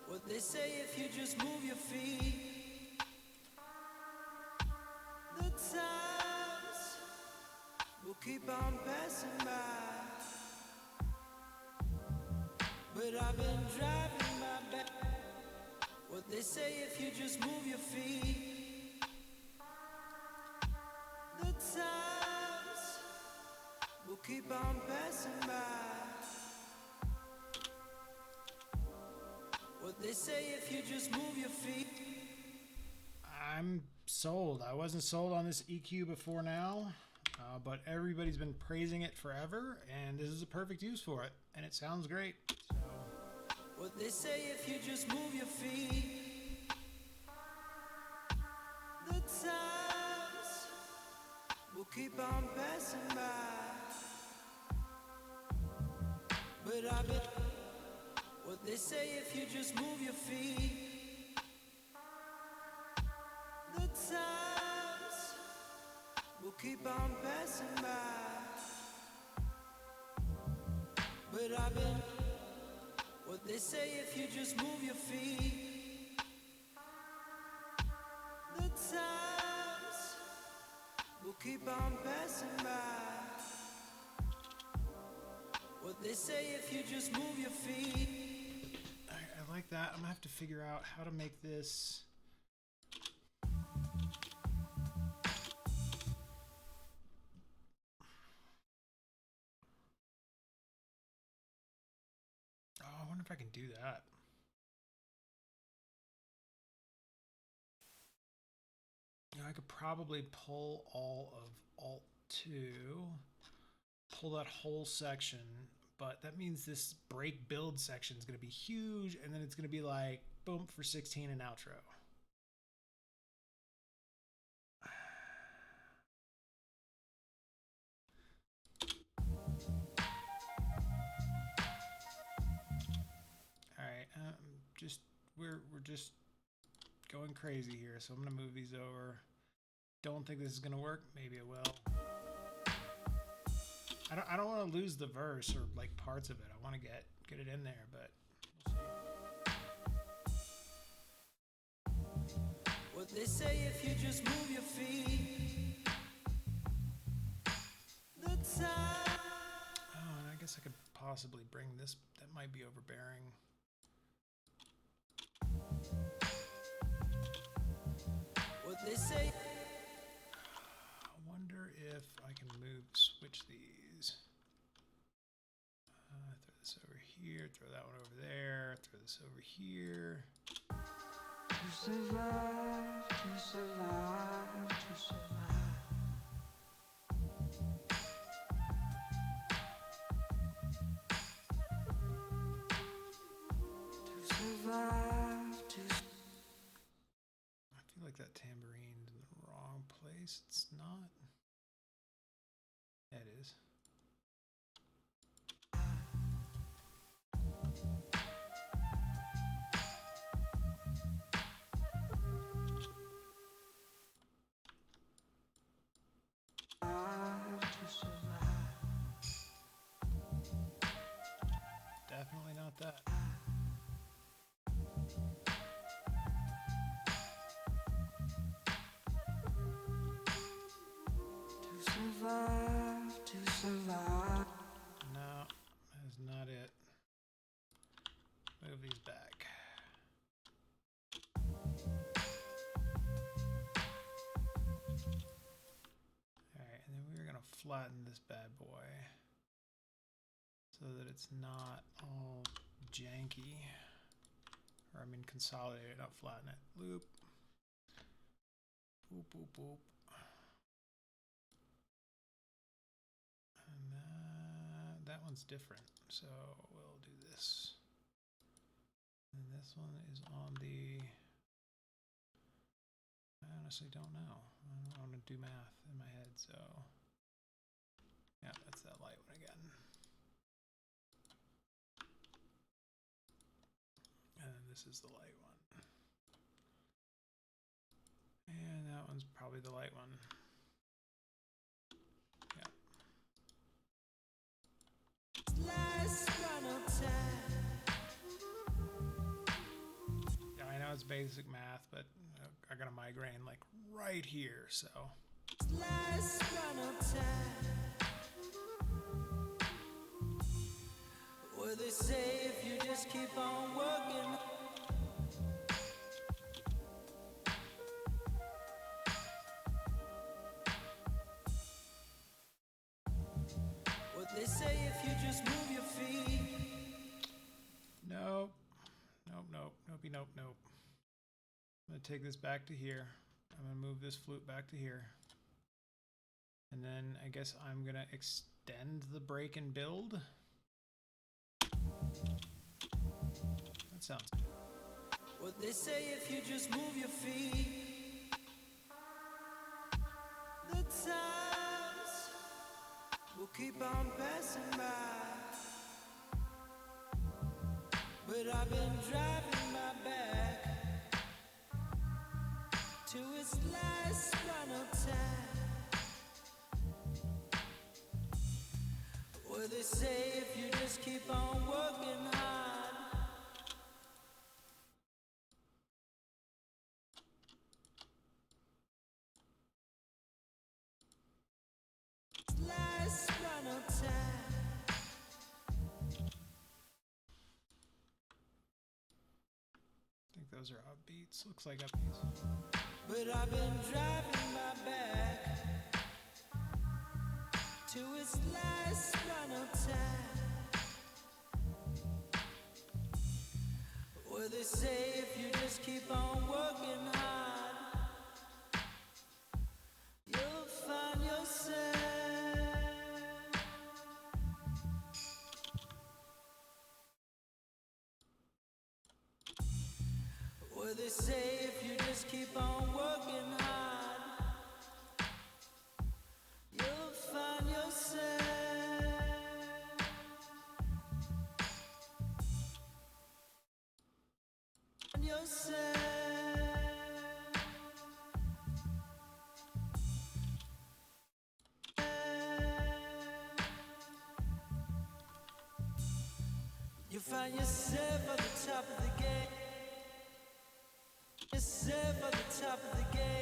What they say if you just move your feet. The times will keep on passing by. But I've been driving my back. What they say if you just move your feet. The times will keep on passing by. What they say if you just move your feet. I'm sold. I wasn't sold on this EQ before now, but everybody's been praising it forever, and this is a perfect use for it, and it sounds great. So. What they say if you just move your feet. The times will keep on passing by. But I've been. What they say if you just move your feet. The times will keep on passing by. But I've been. What they say if you just move your feet. The times will keep on passing by. What they say if you just move your feet. I like that. I'm gonna have to figure out how to make this. Oh, I wonder if I can do that. You know, I could probably pull all of Alt 2, pull that whole section, but that means this break build section is going to be huge, and then it's going to be like, boom, for 16 and outro. All right, we're just going crazy here, so I'm gonna move these over. Don't think this is gonna work. Maybe it will. I don't want to lose the verse or like parts of it. I want to get it in there, but say if you just move your feet. The time. Oh, and I guess I could possibly bring this. That might be overbearing. What they say. I wonder if I can switch these. Throw this over here, throw that one over there, throw this over here. To survive, to survive, to survive. To survive, to I feel like that tambourine's in the wrong place. It's not. Yeah, it is. Definitely not that. To survive, to survive. No, that is not it. Move these back. Alright, and then we're going to flatten this bad boy so that it's not all janky. Or I mean consolidate it, not flatten it. Loop. Boop, boop, boop. And that one's different, so we'll do this. And this one is on the... I honestly don't know. I don't want to do math in my head, so... Yeah, that's that light one again. And then this is the light one. And that one's probably the light one. Yeah. Yeah, I know it's basic math, but I got a migraine like right here, so. What they say if you just keep on working. What they say if you just move your feet. Nope. Nope, nope, nopey, nope, nope. I'm gonna take this back to here. I'm gonna move this flute back to here. And then I guess I'm gonna extend the break and build. That sounds good. What they say if you just move your feet. The times will keep on passing by. But I've been driving my back to its last final time. What they say if you just keep on working hard. Last final time. I think those are upbeats. Looks like upbeats. But I've been driving my back to its last final time. What they say if you just keep on working hard, you'll find yourself. What they say if you just keep on working hard, you'll find yourself. Find yourself. You find yourself at the top of the game. Yourself at the top of the game.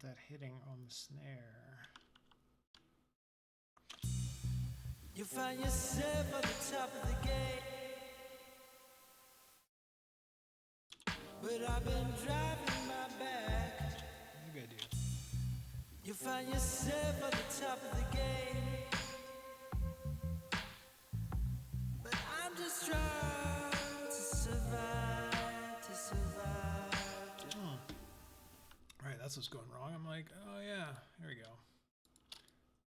that hitting on the snare. You find yourself at the top of the game, but I've been driving my back. Maybe I do. You find yourself at the top of the game, but I'm just trying to survive, to survive. All right, that's what's going wrong. I'm like, oh yeah, here we go.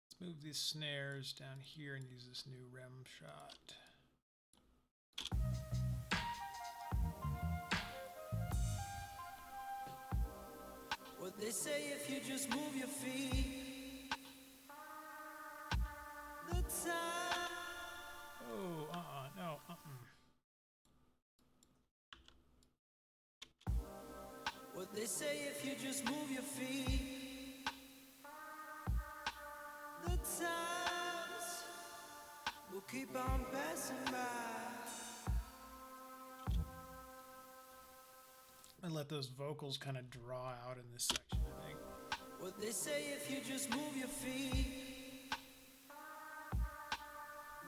Let's move these snares down here and use this new rem shot. What they say, if you just move your feet, the time. Oh, no, What they say, if you just move your feet, the times will keep on passing by. And let those vocals kind of draw out in this section, I think. What they say, if you just move your feet,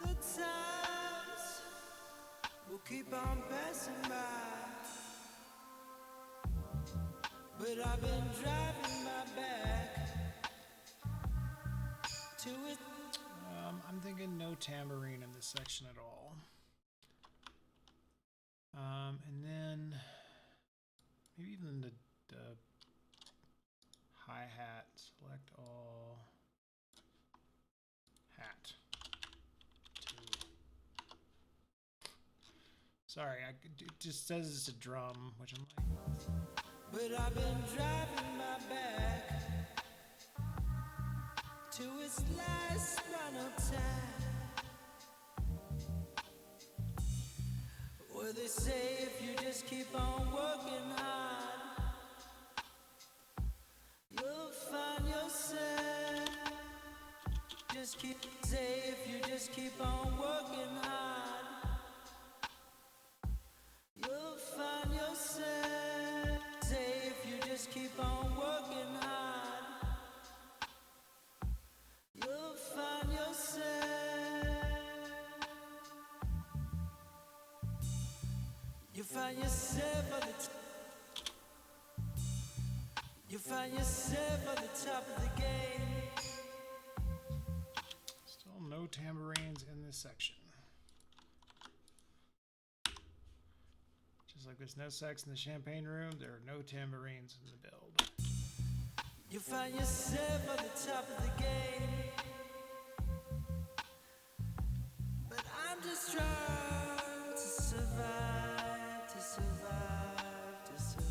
the times will keep on passing by. But I've been driving my back to it. I'm thinking no tambourine in this section at all. And then maybe even the hi-hat, select all, hat. 2. Sorry, it just says it's a drum, which I'm like. But I've been driving my back to its last run of time. Where they say, if you just keep on working hard, you'll find yourself. Just keep say, if you just keep on working hard, you'll find yourself. Say, if you just keep on working hard, you'll find yourself. You find yourself at the you find yourself at the top of the game. Still no tambourines in this section. Just like there's no sex in the champagne room, there are no tambourines in the build. You find yourself at the top of the game, but I'm just trying to survive, to survive, to survive.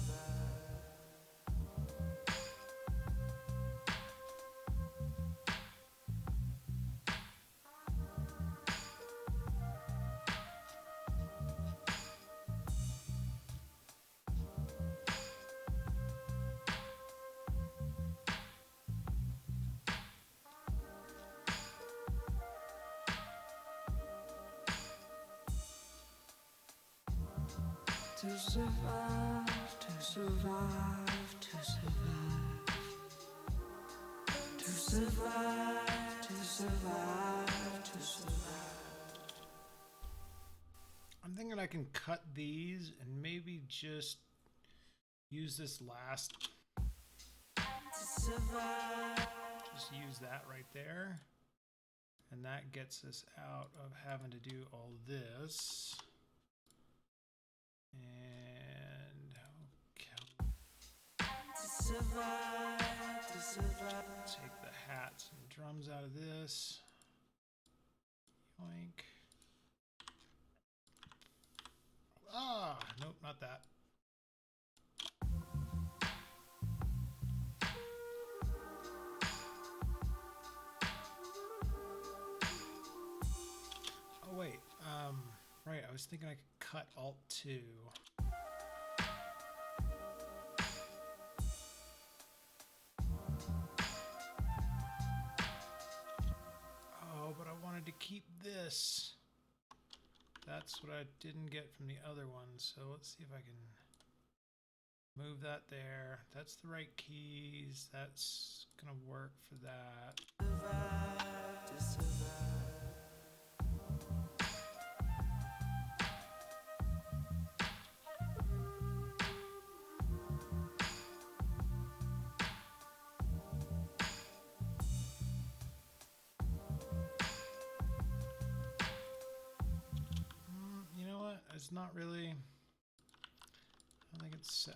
To survive, to survive, to survive. To survive, to survive, to survive. I'm thinking I can cut these and maybe just use this last. To survive. Just use that right there. And that gets us out of having to do all this. And okay. To survive, to survive. Take the hats and drums out of this. Yoink. Ah, nope, not that. Oh wait, right, I was thinking I could cut Alt-2. Oh, but I wanted to keep this. That's what I didn't get from the other one, so let's see if I can Move that there. That's the right keys. That's gonna work for that. Survive to survive. You know what? It's not really. I don't think it's.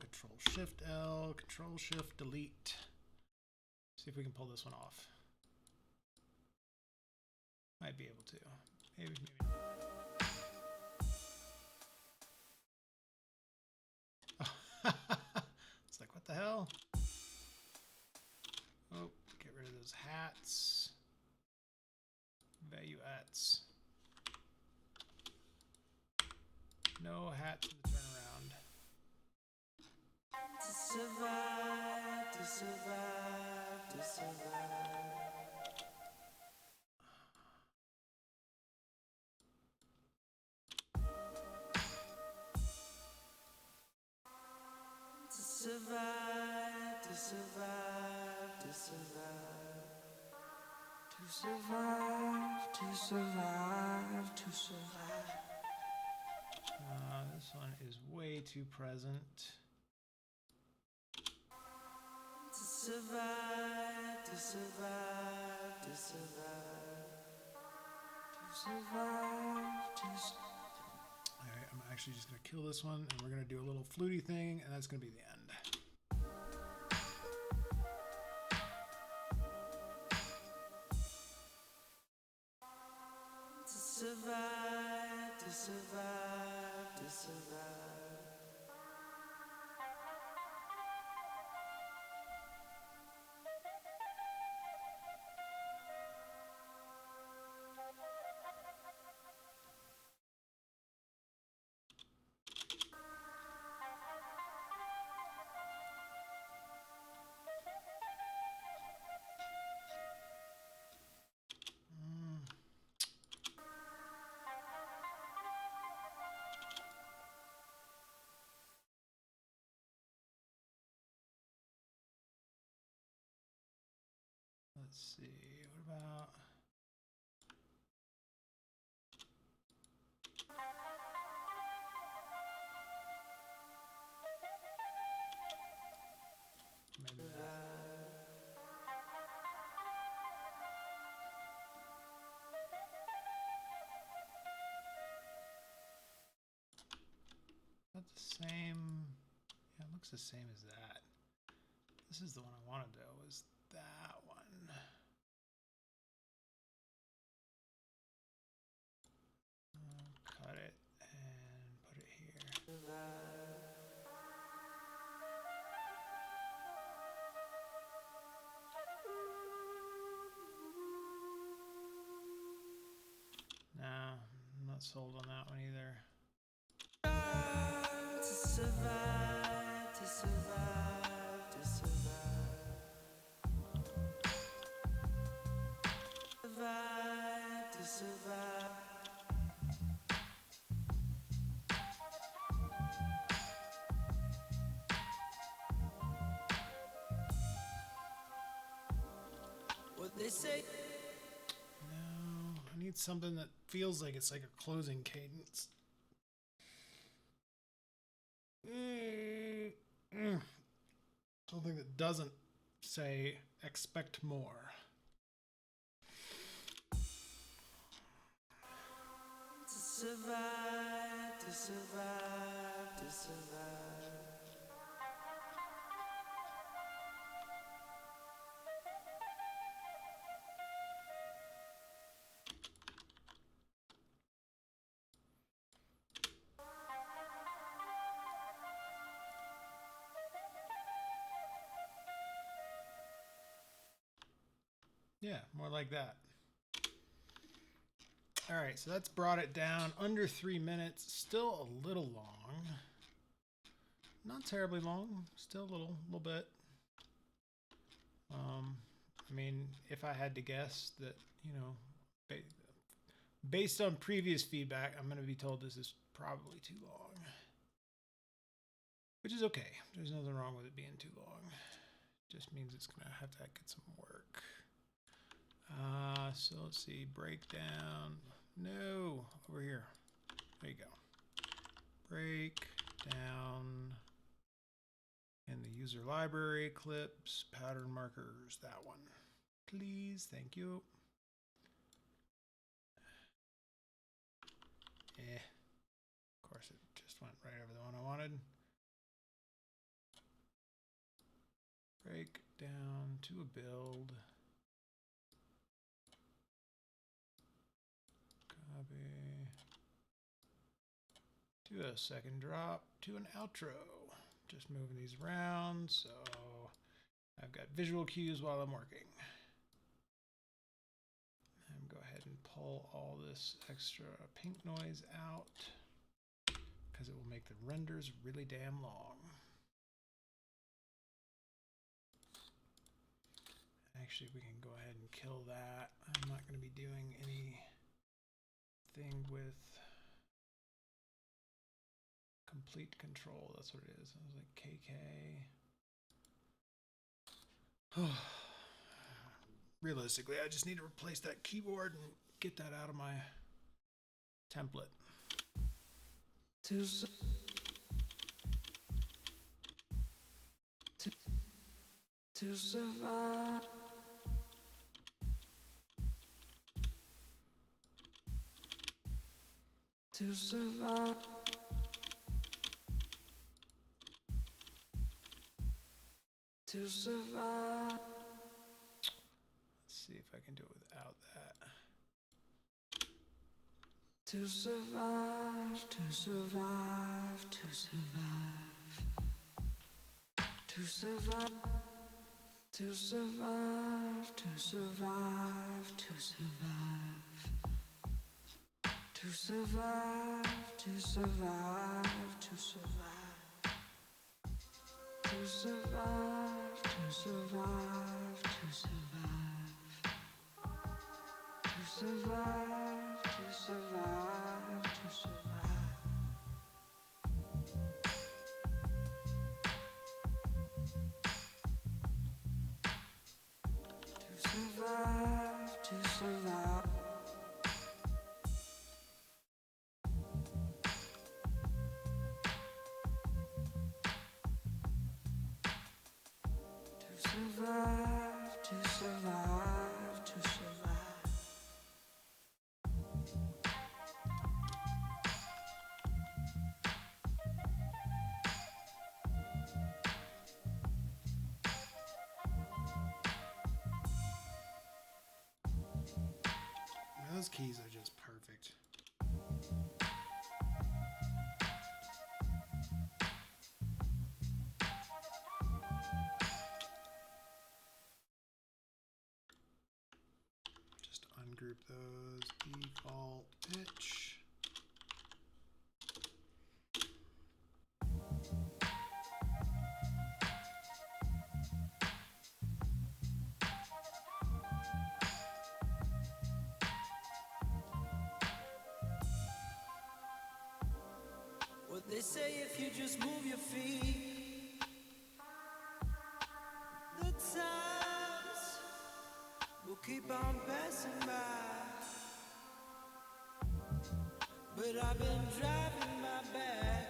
Control Shift L, Control Shift Delete. See if we can pull this one off. Might be able to. Maybe not. It's like, what the hell? Oh, get rid of those hats. Valuettes. No hats in the turnaround. To survive, to survive, to survive. To survive, to survive, to survive. To survive, to survive, to survive. This one is way too present. To survive, to survive, to survive. To survive, to survive. Alright, I'm actually just going to kill this one, and we're going to do a little fluty thing, and that's going to be the end. To survive, to survive, to survive. Let's see, what about... maybe that. Not the same. Yeah, it looks the same as that. This is the one I wanted though, was that one. Cut it and put it here. No, I'm not sold on that one either. To survive, to survive, to survive. Survive, to survive. What they say. No, I need something that feels like it's like a closing cadence. Something that doesn't say expect more. To survive, to survive, to survive. Yeah, more like that. All right, so that's brought it down under 3 minutes. Still a little long. Not terribly long. Still a little bit. I mean, if I had to guess that, you know, based on previous feedback, I'm going to be told this is probably too long. Which is okay. There's nothing wrong with it being too long. Just means it's going to have to get some work. So let's see. Breakdown. No. Over here. There you go. Breakdown. In the user library, clips, pattern markers, that one. Please, thank you. Of course, it just went right over the one I wanted. Break down to a build. Copy. To a second drop, to an outro. Just moving these around, so I've got visual cues while I'm working. And go ahead and pull all this extra pink noise out because it will make the renders really damn long. Actually, we can go ahead and kill that. I'm not going to be doing anything with complete control. That's what it is. I was like KK. Realistically, I just need to replace that keyboard and get that out of my template. To survive. To survive. To survive. Let's see if I can do it without that. To survive, to survive, to survive. To survive. To survive, to survive, to survive. To survive, to survive, to survive. To survive, to survive, to survive. To survive, to survive, to survive. To survive, to survive. Survive, to survive, to survive. Those keys are just perfect. Just ungroup those. Default pitch. What they say if you just move your feet. The times will keep on passing by. But I've been driving my back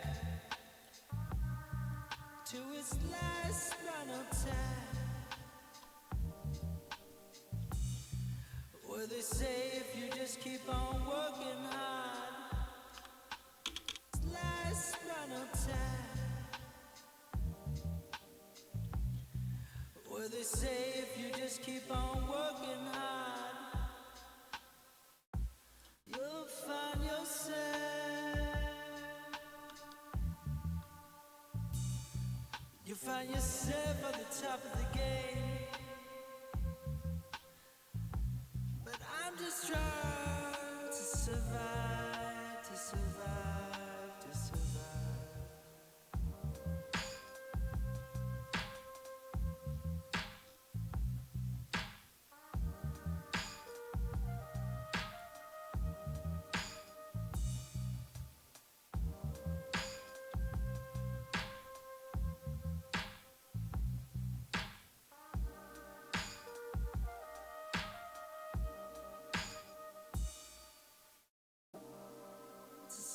to its last run of time. Where they say if you just keep on working hard, last run of time. Where they say if you just keep on working hard, you'll find yourself. You'll find yourself at the top of the game. I'm just trying to survive, to survive, to survive.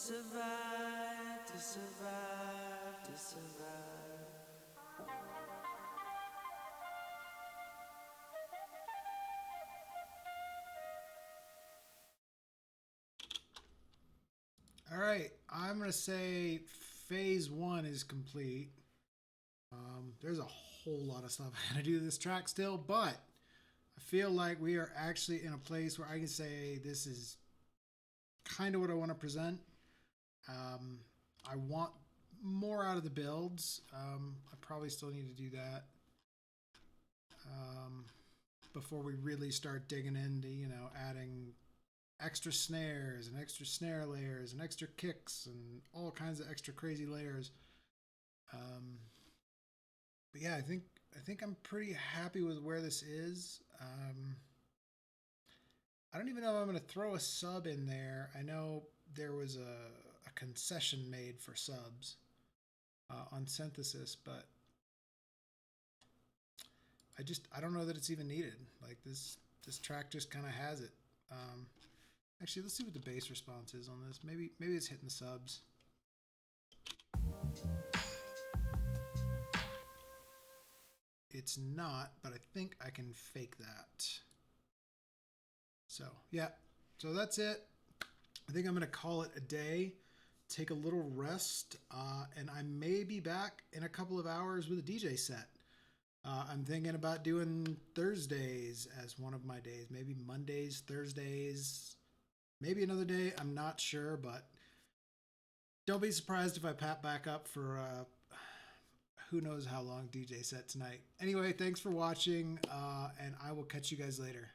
Survive, to survive, to survive. All right, I'm gonna say phase one is complete. There's a whole lot of stuff I gotta do to this track still, but I feel like we are actually in a place where I can say this is kind of what I want to present. I want more out of the builds. I probably still need to do that before we really start digging into, adding extra snares and extra snare layers and extra kicks and all kinds of extra crazy layers. But yeah, I think I'm pretty happy with where this is. I don't even know if I'm going to throw a sub in there. I know there was a concession made for subs on synthesis, but I don't know that it's even needed. Like this track just kind of has it. Actually, let's see what the bass response is on this. Maybe it's hitting the subs. It's not, but I think I can fake that. So yeah, so that's it. I think I'm gonna call it a day, take a little rest, and I may be back in a couple of hours with a DJ set. I'm thinking about doing Thursdays as one of my days, maybe Mondays, Thursdays, maybe another day. I'm not sure, but don't be surprised if I pop back up for who knows how long DJ set tonight. Anyway, thanks for watching, and I will catch you guys later.